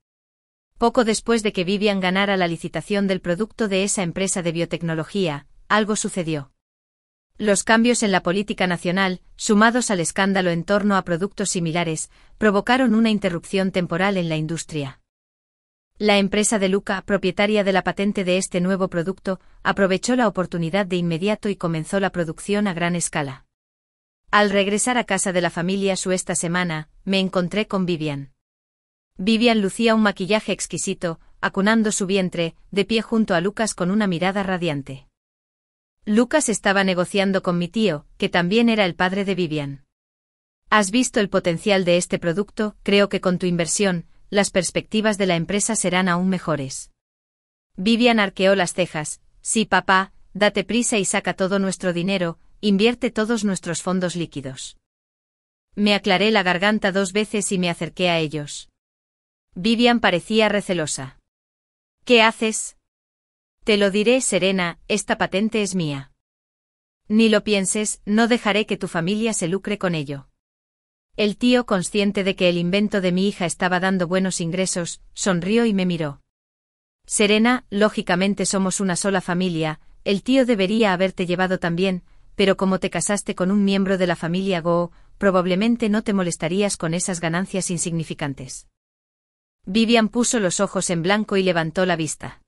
Poco después de que Vivian ganara la licitación del producto de esa empresa de biotecnología, algo sucedió. Los cambios en la política nacional, sumados al escándalo en torno a productos similares, provocaron una interrupción temporal en la industria. La empresa de Luca, propietaria de la patente de este nuevo producto, aprovechó la oportunidad de inmediato y comenzó la producción a gran escala. Al regresar a casa de la familia esta semana, me encontré con Vivian. Vivian lucía un maquillaje exquisito, acunando su vientre, de pie junto a Lucas con una mirada radiante. Lucas estaba negociando con mi tío, que también era el padre de Vivian. ¿Has visto el potencial de este producto? Creo que con tu inversión, las perspectivas de la empresa serán aún mejores. Vivian arqueó las cejas. Sí, papá, date prisa y saca todo nuestro dinero, invierte todos nuestros fondos líquidos. Me aclaré la garganta 2 veces y me acerqué a ellos. Vivian parecía recelosa. ¿Qué haces? Te lo diré, Serena, esta patente es mía. Ni lo pienses, no dejaré que tu familia se lucre con ello. El tío, consciente de que el invento de mi hija estaba dando buenos ingresos, sonrió y me miró. Serena, lógicamente somos una sola familia, el tío debería haberte llevado también, pero como te casaste con un miembro de la familia Goo, probablemente no te molestarías con esas ganancias insignificantes. Vivian puso los ojos en blanco y levantó la vista.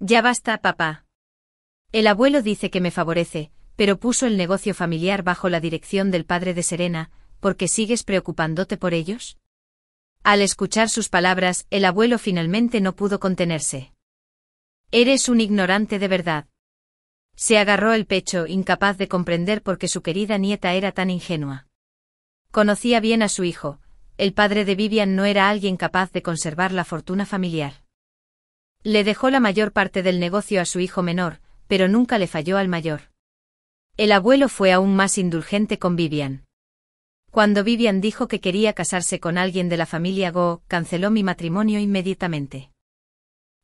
Ya basta, papá. El abuelo dice que me favorece, pero puso el negocio familiar bajo la dirección del padre de Serena, ¿por qué sigues preocupándote por ellos? Al escuchar sus palabras, el abuelo finalmente no pudo contenerse. Eres un ignorante de verdad. Se agarró el pecho, incapaz de comprender por qué su querida nieta era tan ingenua. Conocía bien a su hijo, el padre de Vivian no era alguien capaz de conservar la fortuna familiar. Le dejó la mayor parte del negocio a su hijo menor, pero nunca le falló al mayor. El abuelo fue aún más indulgente con Vivian. Cuando Vivian dijo que quería casarse con alguien de la familia Goo, canceló mi matrimonio inmediatamente.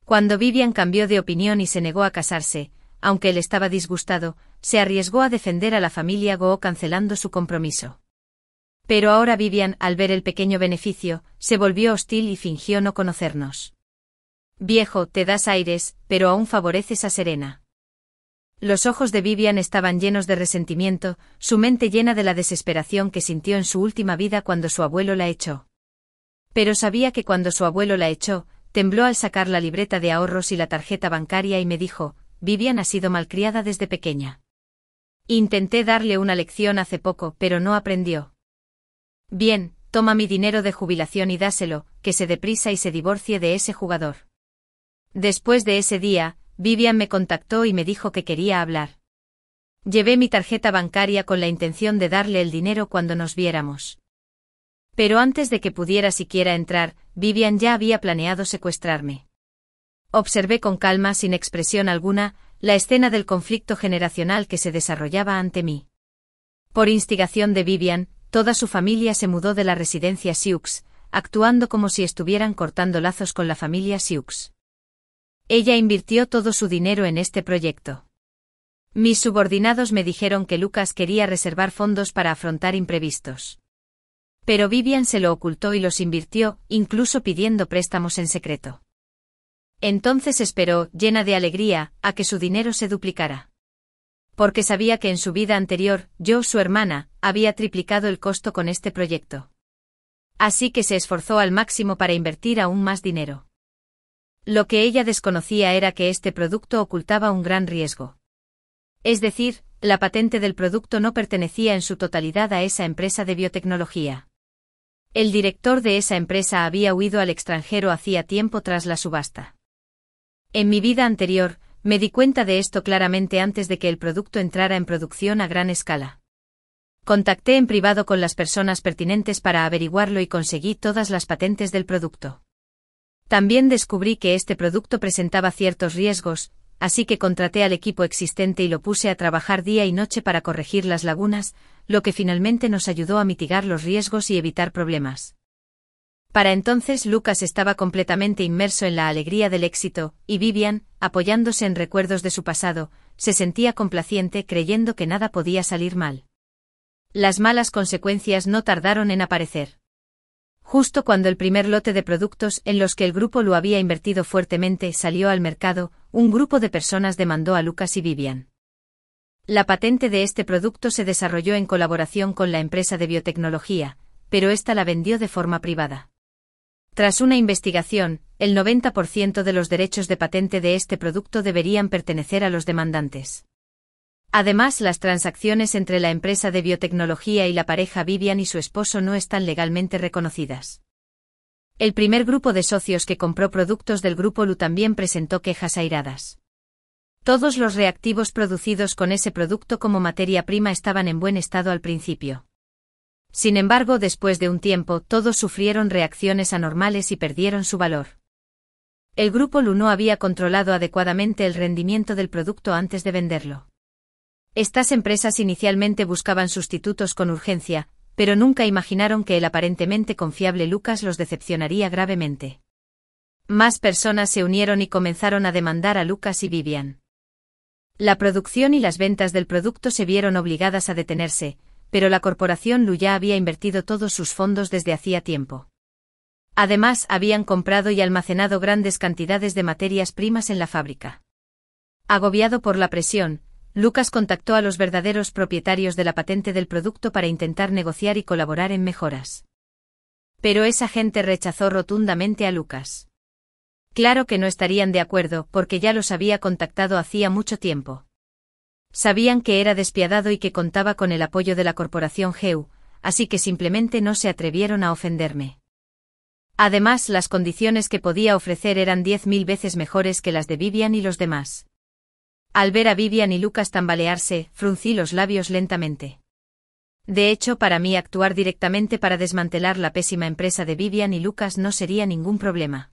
Cuando Vivian cambió de opinión y se negó a casarse, aunque él estaba disgustado, se arriesgó a defender a la familia Goo cancelando su compromiso. Pero ahora Vivian, al ver el pequeño beneficio, se volvió hostil y fingió no conocernos. Viejo, te das aires, pero aún favoreces a Serena. Los ojos de Vivian estaban llenos de resentimiento, su mente llena de la desesperación que sintió en su última vida cuando su abuelo la echó. Pero sabía que cuando su abuelo la echó, tembló al sacar la libreta de ahorros y la tarjeta bancaria y me dijo, Vivian ha sido malcriada desde pequeña. Intenté darle una lección hace poco, pero no aprendió. Bien, toma mi dinero de jubilación y dáselo, que se deprisa y se divorcie de ese jugador. Después de ese día, Vivian me contactó y me dijo que quería hablar. Llevé mi tarjeta bancaria con la intención de darle el dinero cuando nos viéramos. Pero antes de que pudiera siquiera entrar, Vivian ya había planeado secuestrarme. Observé con calma, sin expresión alguna, la escena del conflicto generacional que se desarrollaba ante mí. Por instigación de Vivian, toda su familia se mudó de la residencia Sioux, actuando como si estuvieran cortando lazos con la familia Sioux. Ella invirtió todo su dinero en este proyecto. Mis subordinados me dijeron que Lucas quería reservar fondos para afrontar imprevistos. Pero Vivian se lo ocultó y los invirtió, incluso pidiendo préstamos en secreto. Entonces esperó, llena de alegría, a que su dinero se duplicara. Porque sabía que en su vida anterior, yo, su hermana, había triplicado el costo con este proyecto. Así que se esforzó al máximo para invertir aún más dinero. Lo que ella desconocía era que este producto ocultaba un gran riesgo. Es decir, la patente del producto no pertenecía en su totalidad a esa empresa de biotecnología. El director de esa empresa había huido al extranjero hacía tiempo tras la subasta. En mi vida anterior, me di cuenta de esto claramente antes de que el producto entrara en producción a gran escala. Contacté en privado con las personas pertinentes para averiguarlo y conseguí todas las patentes del producto. También descubrí que este producto presentaba ciertos riesgos, así que contraté al equipo existente y lo puse a trabajar día y noche para corregir las lagunas, lo que finalmente nos ayudó a mitigar los riesgos y evitar problemas. Para entonces Lucas estaba completamente inmerso en la alegría del éxito, y Vivian, apoyándose en recuerdos de su pasado, se sentía complaciente creyendo que nada podía salir mal. Las malas consecuencias no tardaron en aparecer. Justo cuando el primer lote de productos en los que el grupo lo había invertido fuertemente salió al mercado, un grupo de personas demandó a Lucas y Vivian. La patente de este producto se desarrolló en colaboración con la empresa de biotecnología, pero ésta la vendió de forma privada. Tras una investigación, el 90% de los derechos de patente de este producto deberían pertenecer a los demandantes. Además, las transacciones entre la empresa de biotecnología y la pareja Vivian y su esposo no están legalmente reconocidas. El primer grupo de socios que compró productos del grupo Lu también presentó quejas airadas. Todos los reactivos producidos con ese producto como materia prima estaban en buen estado al principio. Sin embargo, después de un tiempo, todos sufrieron reacciones anormales y perdieron su valor. El grupo Lu no había controlado adecuadamente el rendimiento del producto antes de venderlo. Estas empresas inicialmente buscaban sustitutos con urgencia, pero nunca imaginaron que el aparentemente confiable Lucas los decepcionaría gravemente. Más personas se unieron y comenzaron a demandar a Lucas y Vivian. La producción y las ventas del producto se vieron obligadas a detenerse, pero la corporación Lu ya había invertido todos sus fondos desde hacía tiempo. Además, habían comprado y almacenado grandes cantidades de materias primas en la fábrica. Agobiado por la presión, Lucas contactó a los verdaderos propietarios de la patente del producto para intentar negociar y colaborar en mejoras. Pero esa gente rechazó rotundamente a Lucas. Claro que no estarían de acuerdo, porque ya los había contactado hacía mucho tiempo. Sabían que era despiadado y que contaba con el apoyo de la corporación GEU, así que simplemente no se atrevieron a ofenderme. Además, las condiciones que podía ofrecer eran 10.000 veces mejores que las de Vivian y los demás. Al ver a Vivian y Lucas tambalearse, fruncí los labios lentamente. De hecho, para mí actuar directamente para desmantelar la pésima empresa de Vivian y Lucas no sería ningún problema.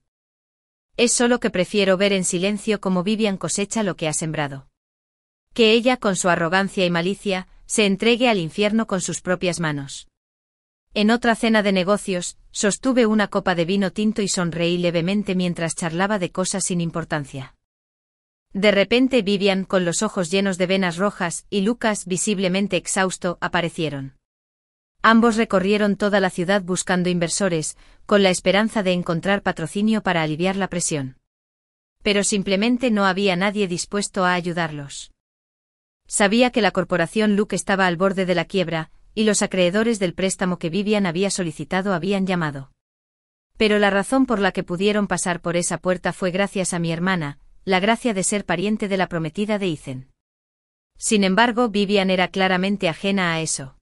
Es solo que prefiero ver en silencio cómo Vivian cosecha lo que ha sembrado. Que ella, con su arrogancia y malicia, se entregue al infierno con sus propias manos. En otra cena de negocios, sostuve una copa de vino tinto y sonreí levemente mientras charlaba de cosas sin importancia. De repente Vivian, con los ojos llenos de venas rojas, y Lucas, visiblemente exhausto, aparecieron. Ambos recorrieron toda la ciudad buscando inversores, con la esperanza de encontrar patrocinio para aliviar la presión. Pero simplemente no había nadie dispuesto a ayudarlos. Sabía que la corporación Luke estaba al borde de la quiebra, y los acreedores del préstamo que Vivian había solicitado habían llamado. Pero la razón por la que pudieron pasar por esa puerta fue gracias a mi hermana, la gracia de ser pariente de la prometida de Ethan. Sin embargo, Vivian era claramente ajena a eso.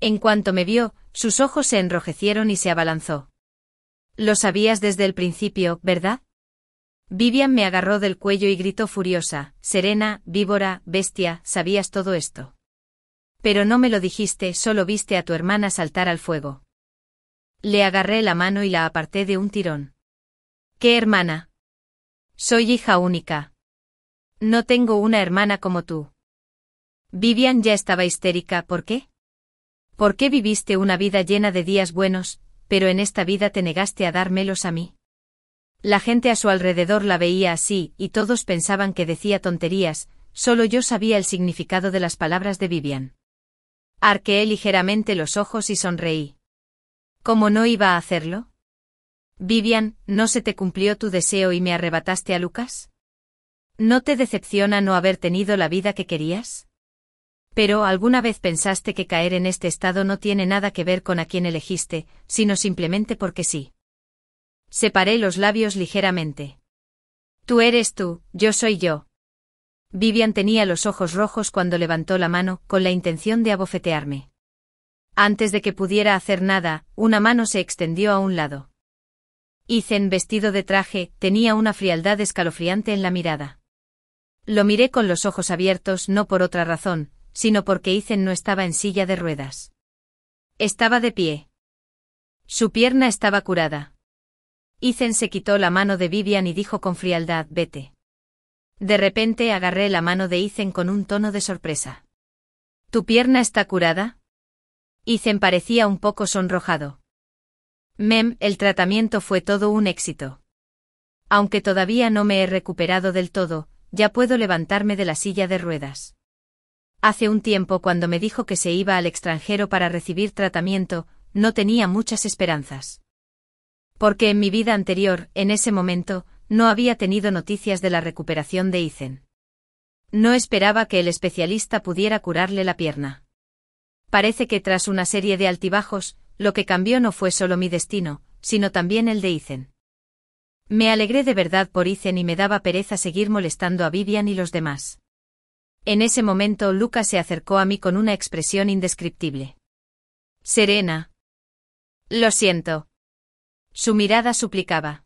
En cuanto me vio, sus ojos se enrojecieron y se abalanzó. Lo sabías desde el principio, ¿verdad? Vivian me agarró del cuello y gritó furiosa: Serena, víbora, bestia, sabías todo esto. Pero no me lo dijiste, solo viste a tu hermana saltar al fuego. Le agarré la mano y la aparté de un tirón. ¿Qué hermana? Soy hija única. No tengo una hermana como tú. Vivian ya estaba histérica. ¿Por qué? ¿Por qué viviste una vida llena de días buenos, pero en esta vida te negaste a dármelos a mí? La gente a su alrededor la veía así, y todos pensaban que decía tonterías, solo yo sabía el significado de las palabras de Vivian. Arqueé ligeramente los ojos y sonreí. ¿Cómo no iba a hacerlo? Vivian, ¿no se te cumplió tu deseo y me arrebataste a Lucas? ¿No te decepciona no haber tenido la vida que querías? Pero, ¿alguna vez pensaste que caer en este estado no tiene nada que ver con a quién elegiste, sino simplemente porque sí? Separé los labios ligeramente. Tú eres tú, yo soy yo. Vivian tenía los ojos rojos cuando levantó la mano, con la intención de abofetearme. Antes de que pudiera hacer nada, una mano se extendió a un lado. Ethan, vestido de traje, tenía una frialdad escalofriante en la mirada. Lo miré con los ojos abiertos no por otra razón, sino porque Ethan no estaba en silla de ruedas. Estaba de pie. Su pierna estaba curada. Ethan se quitó la mano de Vivian y dijo con frialdad: vete. De repente agarré la mano de Ethan con un tono de sorpresa. ¿Tu pierna está curada? Ethan parecía un poco sonrojado. El tratamiento fue todo un éxito. Aunque todavía no me he recuperado del todo, ya puedo levantarme de la silla de ruedas. Hace un tiempo, cuando me dijo que se iba al extranjero para recibir tratamiento, no tenía muchas esperanzas. Porque en mi vida anterior, en ese momento, no había tenido noticias de la recuperación de Ethan. No esperaba que el especialista pudiera curarle la pierna. Parece que tras una serie de altibajos, lo que cambió no fue solo mi destino, sino también el de Ethan. Me alegré de verdad por Ethan y me daba pereza seguir molestando a Vivian y los demás. En ese momento Lucas se acercó a mí con una expresión indescriptible. Serena. Lo siento. Su mirada suplicaba.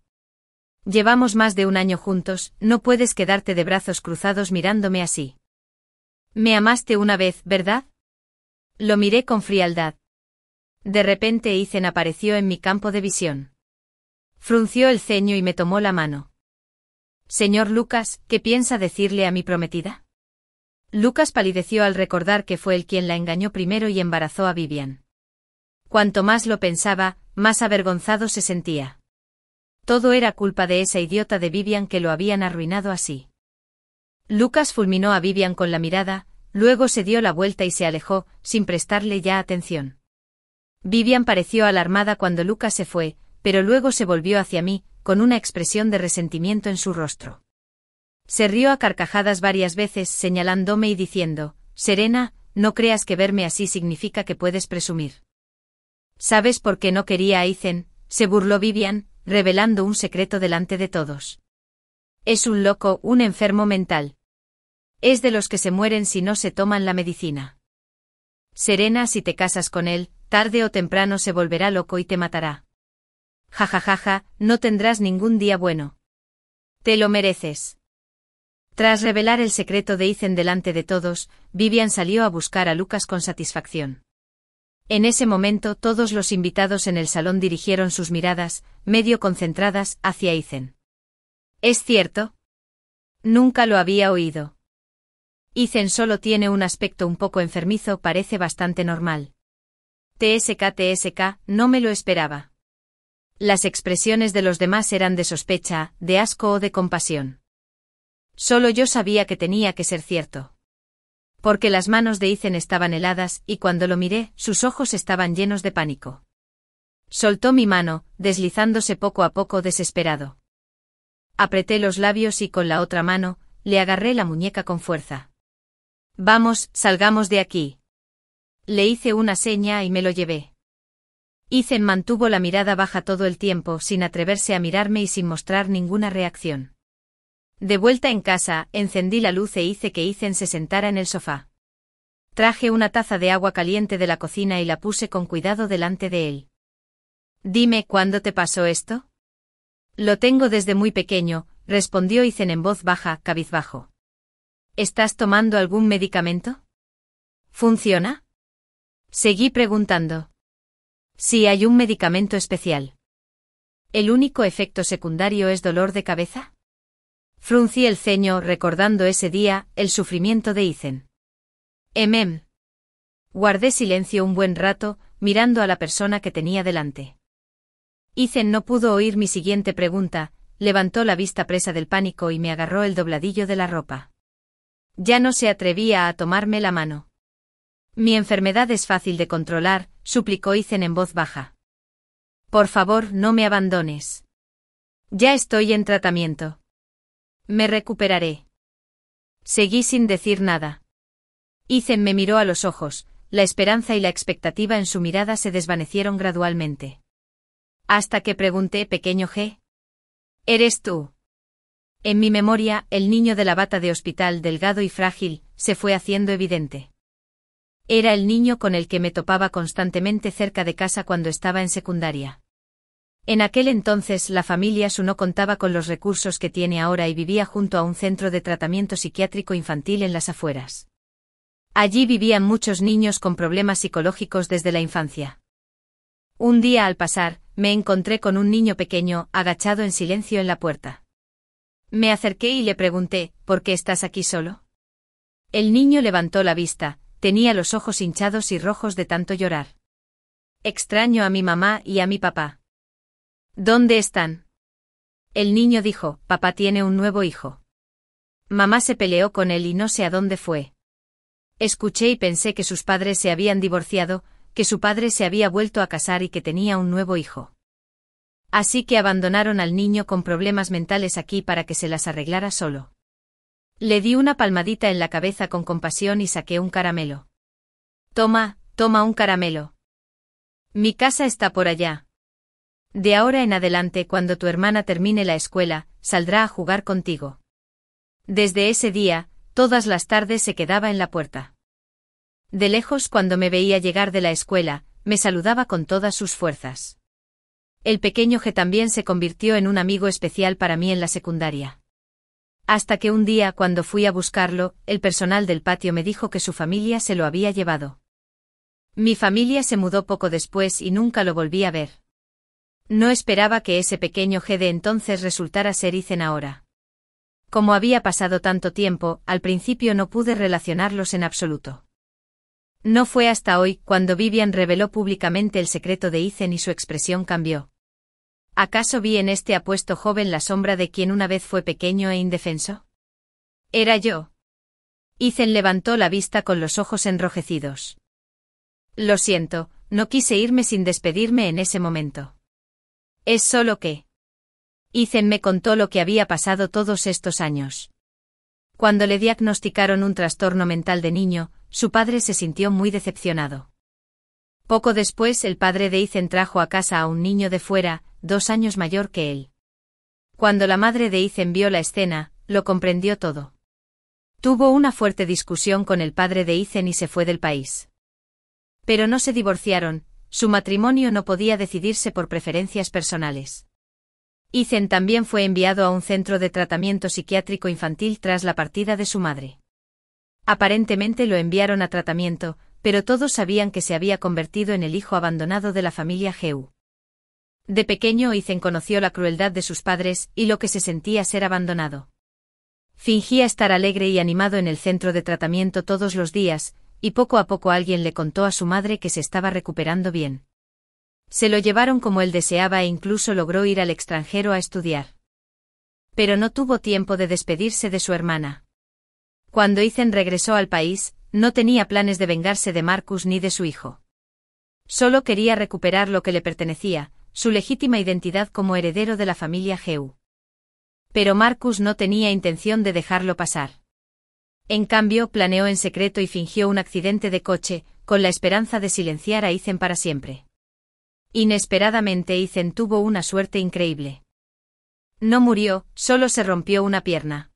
Llevamos más de un año juntos, no puedes quedarte de brazos cruzados mirándome así. Me amaste una vez, ¿verdad? Lo miré con frialdad. De repente Ethan apareció en mi campo de visión. Frunció el ceño y me tomó la mano. Señor Lucas, ¿qué piensa decirle a mi prometida? Lucas palideció al recordar que fue él quien la engañó primero y embarazó a Vivian. Cuanto más lo pensaba, más avergonzado se sentía. Todo era culpa de esa idiota de Vivian que lo habían arruinado así. Lucas fulminó a Vivian con la mirada, luego se dio la vuelta y se alejó, sin prestarle ya atención. Vivian pareció alarmada cuando Lucas se fue, pero luego se volvió hacia mí, con una expresión de resentimiento en su rostro. Se rió a carcajadas varias veces señalándome y diciendo, «Serena, no creas que verme así significa que puedes presumir». «¿Sabes por qué no quería a Ethan?», se burló Vivian, revelando un secreto delante de todos. «Es un loco, un enfermo mental. Es de los que se mueren si no se toman la medicina. Serena, si te casas con él, tarde o temprano se volverá loco y te matará. Jajajaja, no tendrás ningún día bueno. Te lo mereces». Tras revelar el secreto de Ethan delante de todos, Vivian salió a buscar a Lucas con satisfacción. En ese momento todos los invitados en el salón dirigieron sus miradas, medio concentradas, hacia Ethan. «¿Es cierto? Nunca lo había oído. Ethan solo tiene un aspecto un poco enfermizo, parece bastante normal. TSK, no me lo esperaba». Las expresiones de los demás eran de sospecha, de asco o de compasión. Solo yo sabía que tenía que ser cierto. Porque las manos de Ethan estaban heladas y cuando lo miré, sus ojos estaban llenos de pánico. Soltó mi mano, deslizándose poco a poco desesperado. Apreté los labios y con la otra mano, le agarré la muñeca con fuerza. «Vamos, salgamos de aquí». Le hice una seña y me lo llevé. Ethan mantuvo la mirada baja todo el tiempo, sin atreverse a mirarme y sin mostrar ninguna reacción. De vuelta en casa, encendí la luz e hice que Ethan se sentara en el sofá. Traje una taza de agua caliente de la cocina y la puse con cuidado delante de él. «Dime, ¿cuándo te pasó esto?» «Lo tengo desde muy pequeño», respondió Ethan en voz baja, cabizbajo. «¿Estás tomando algún medicamento? ¿Funciona?» Seguí preguntando. «Sí, hay un medicamento especial». «¿El único efecto secundario es dolor de cabeza?» Fruncí el ceño recordando ese día, el sufrimiento de Ethan. Guardé silencio un buen rato, mirando a la persona que tenía delante. Ethan no pudo oír mi siguiente pregunta, levantó la vista presa del pánico y me agarró el dobladillo de la ropa. Ya no se atrevía a tomarme la mano. «Mi enfermedad es fácil de controlar», suplicó Ethan en voz baja. «Por favor, no me abandones. Ya estoy en tratamiento. Me recuperaré». Seguí sin decir nada. Ethan me miró a los ojos, la esperanza y la expectativa en su mirada se desvanecieron gradualmente. Hasta que pregunté, «Pequeño G. ¿Eres tú?» En mi memoria, el niño de la bata de hospital delgado y frágil, se fue haciendo evidente. Era el niño con el que me topaba constantemente cerca de casa cuando estaba en secundaria. En aquel entonces la familia Su no contaba con los recursos que tiene ahora y vivía junto a un centro de tratamiento psiquiátrico infantil en las afueras. Allí vivían muchos niños con problemas psicológicos desde la infancia. Un día al pasar, me encontré con un niño pequeño, agachado en silencio en la puerta. Me acerqué y le pregunté, «¿Por qué estás aquí solo?». El niño levantó la vista, tenía los ojos hinchados y rojos de tanto llorar. «Extraño a mi mamá y a mi papá». «¿Dónde están?». El niño dijo, «Papá tiene un nuevo hijo. Mamá se peleó con él y no sé a dónde fue». Escuché y pensé que sus padres se habían divorciado, que su padre se había vuelto a casar y que tenía un nuevo hijo. Así que abandonaron al niño con problemas mentales aquí para que se las arreglara solo. Le di una palmadita en la cabeza con compasión y saqué un caramelo. «Toma, toma un caramelo. Mi casa está por allá. De ahora en adelante, cuando tu hermana termine la escuela, saldrá a jugar contigo». Desde ese día, todas las tardes se quedaba en la puerta. De lejos, cuando me veía llegar de la escuela, me saludaba con todas sus fuerzas. El pequeño G también se convirtió en un amigo especial para mí en la secundaria. Hasta que un día, cuando fui a buscarlo, el personal del patio me dijo que su familia se lo había llevado. Mi familia se mudó poco después y nunca lo volví a ver. No esperaba que ese pequeño G de entonces resultara ser Ethan ahora. Como había pasado tanto tiempo, al principio no pude relacionarlos en absoluto. No fue hasta hoy, cuando Vivian reveló públicamente el secreto de Ethan y su expresión cambió. ¿Acaso vi en este apuesto joven la sombra de quien una vez fue pequeño e indefenso? Era yo. Ethan levantó la vista con los ojos enrojecidos. Lo siento, no quise irme sin despedirme en ese momento. Es solo que... Ethan me contó lo que había pasado todos estos años. Cuando le diagnosticaron un trastorno mental de niño, su padre se sintió muy decepcionado. Poco después el padre de Ethan trajo a casa a un niño de fuera, 2 años mayor que él. Cuando la madre de Ethan vio la escena, lo comprendió todo. Tuvo una fuerte discusión con el padre de Ethan y se fue del país. Pero no se divorciaron, su matrimonio no podía decidirse por preferencias personales. Ethan también fue enviado a un centro de tratamiento psiquiátrico infantil tras la partida de su madre. Aparentemente lo enviaron a tratamiento, pero todos sabían que se había convertido en el hijo abandonado de la familia Heu. De pequeño Ethan conoció la crueldad de sus padres y lo que se sentía ser abandonado. Fingía estar alegre y animado en el centro de tratamiento todos los días, y poco a poco alguien le contó a su madre que se estaba recuperando bien. Se lo llevaron como él deseaba e incluso logró ir al extranjero a estudiar. Pero no tuvo tiempo de despedirse de su hermana. Cuando Ethan regresó al país, no tenía planes de vengarse de Marcus ni de su hijo. Solo quería recuperar lo que le pertenecía, su legítima identidad como heredero de la familia Heu. Pero Marcus no tenía intención de dejarlo pasar. En cambio, planeó en secreto y fingió un accidente de coche, con la esperanza de silenciar a Ethan para siempre. Inesperadamente Ethan tuvo una suerte increíble. No murió, solo se rompió una pierna.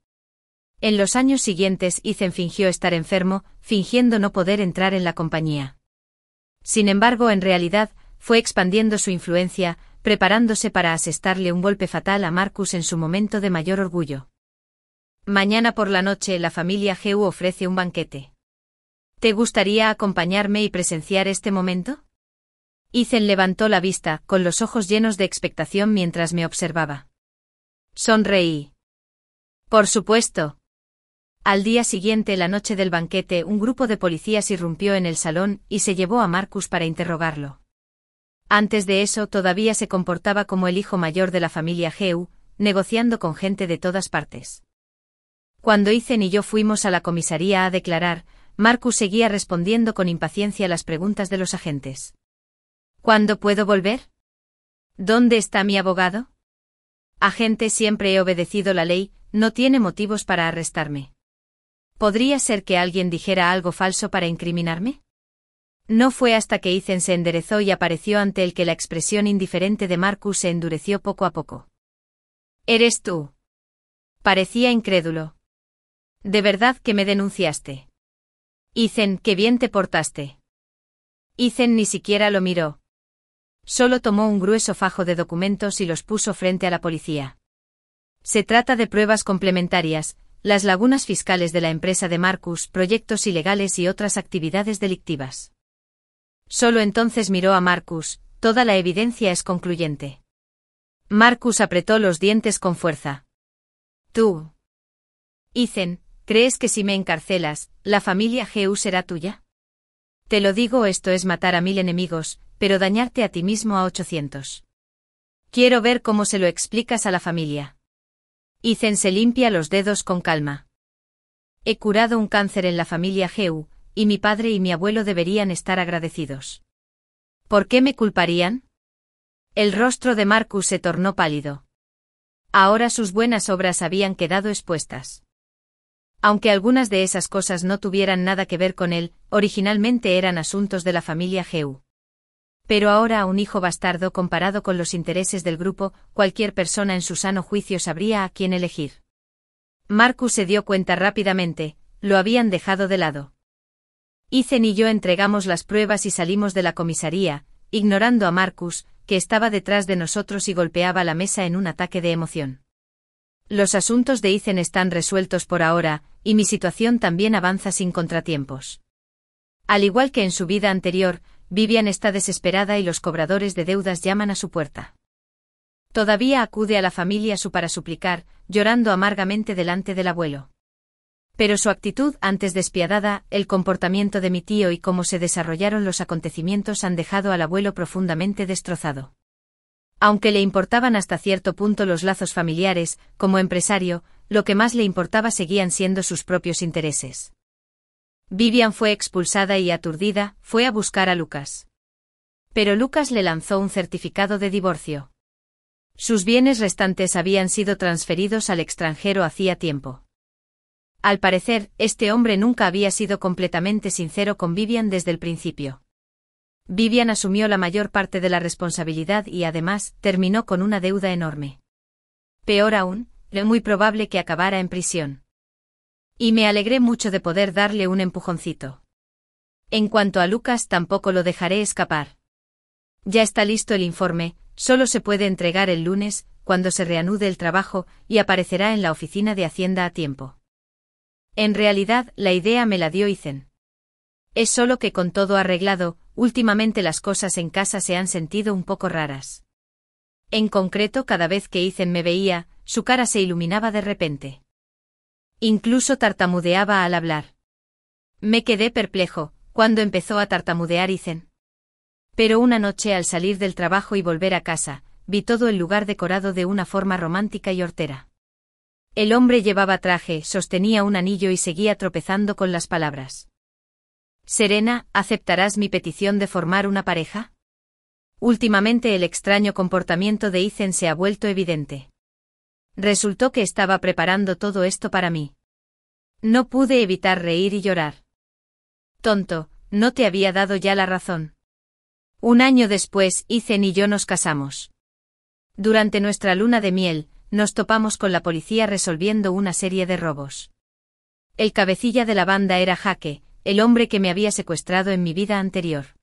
En los años siguientes Ethan fingió estar enfermo, fingiendo no poder entrar en la compañía. Sin embargo, en realidad, fue expandiendo su influencia, preparándose para asestarle un golpe fatal a Marcus en su momento de mayor orgullo. Mañana por la noche la familia Heu ofrece un banquete. ¿Te gustaría acompañarme y presenciar este momento? Ethan levantó la vista, con los ojos llenos de expectación mientras me observaba. Sonreí. Por supuesto. Al día siguiente, la noche del banquete, un grupo de policías irrumpió en el salón y se llevó a Marcus para interrogarlo. Antes de eso, todavía se comportaba como el hijo mayor de la familia Heu, negociando con gente de todas partes. Cuando Ethan y yo fuimos a la comisaría a declarar, Marcus seguía respondiendo con impaciencia las preguntas de los agentes. ¿Cuándo puedo volver? ¿Dónde está mi abogado? Agente, siempre he obedecido la ley, no tiene motivos para arrestarme. ¿Podría ser que alguien dijera algo falso para incriminarme? No fue hasta que Ethan se enderezó y apareció ante él que la expresión indiferente de Marcus se endureció poco a poco. ¿Eres tú? Parecía incrédulo. ¿De verdad que me denunciaste? Ethan, qué bien te portaste. Ethan ni siquiera lo miró. Solo tomó un grueso fajo de documentos y los puso frente a la policía. Se trata de pruebas complementarias, las lagunas fiscales de la empresa de Marcus, proyectos ilegales y otras actividades delictivas. Solo entonces miró a Marcus, toda la evidencia es concluyente. Marcus apretó los dientes con fuerza. Tú. Ethan, ¿crees que si me encarcelas, la familia Heu será tuya? Te lo digo, esto es matar a 1000 enemigos, pero dañarte a ti mismo a 800. Quiero ver cómo se lo explicas a la familia. Ethan se limpia los dedos con calma. He curado un cáncer en la familia Heu, y mi padre y mi abuelo deberían estar agradecidos. ¿Por qué me culparían? El rostro de Marcus se tornó pálido. Ahora sus buenas obras habían quedado expuestas. Aunque algunas de esas cosas no tuvieran nada que ver con él, originalmente eran asuntos de la familia Heu. Pero ahora un hijo bastardo comparado con los intereses del grupo, cualquier persona en su sano juicio sabría a quién elegir. Marcus se dio cuenta rápidamente, lo habían dejado de lado. Ethan y yo entregamos las pruebas y salimos de la comisaría, ignorando a Marcus, que estaba detrás de nosotros y golpeaba la mesa en un ataque de emoción. Los asuntos de Ethan están resueltos por ahora, y mi situación también avanza sin contratiempos. Al igual que en su vida anterior, Vivian está desesperada y los cobradores de deudas llaman a su puerta. Todavía acude a la familia para suplicar, llorando amargamente delante del abuelo. Pero su actitud antes despiadada, el comportamiento de mi tío y cómo se desarrollaron los acontecimientos han dejado al abuelo profundamente destrozado. Aunque le importaban hasta cierto punto los lazos familiares, como empresario, lo que más le importaba seguían siendo sus propios intereses. Vivian fue expulsada y aturdida, fue a buscar a Lucas. Pero Lucas le lanzó un certificado de divorcio. Sus bienes restantes habían sido transferidos al extranjero hacía tiempo. Al parecer, este hombre nunca había sido completamente sincero con Vivian desde el principio. Vivian asumió la mayor parte de la responsabilidad y además, terminó con una deuda enorme. Peor aún, era muy probable que acabara en prisión. Y me alegré mucho de poder darle un empujoncito. En cuanto a Lucas, tampoco lo dejaré escapar. Ya está listo el informe, solo se puede entregar el lunes, cuando se reanude el trabajo, y aparecerá en la oficina de Hacienda a tiempo. En realidad, la idea me la dio Ethan. Es solo que con todo arreglado, últimamente las cosas en casa se han sentido un poco raras. En concreto, cada vez que Ethan me veía, su cara se iluminaba de repente. Incluso tartamudeaba al hablar. Me quedé perplejo, cuando empezó a tartamudear Ethan. Pero una noche al salir del trabajo y volver a casa, vi todo el lugar decorado de una forma romántica y hortera. El hombre llevaba traje, sostenía un anillo y seguía tropezando con las palabras. Serena, ¿aceptarás mi petición de formar una pareja? Últimamente el extraño comportamiento de Ethan se ha vuelto evidente. Resultó que estaba preparando todo esto para mí. No pude evitar reír y llorar. Tonto, ¿no te había dado ya la razón? Un año después, Ethan y yo nos casamos. Durante nuestra luna de miel, nos topamos con la policía resolviendo una serie de robos. El cabecilla de la banda era Jake, el hombre que me había secuestrado en mi vida anterior.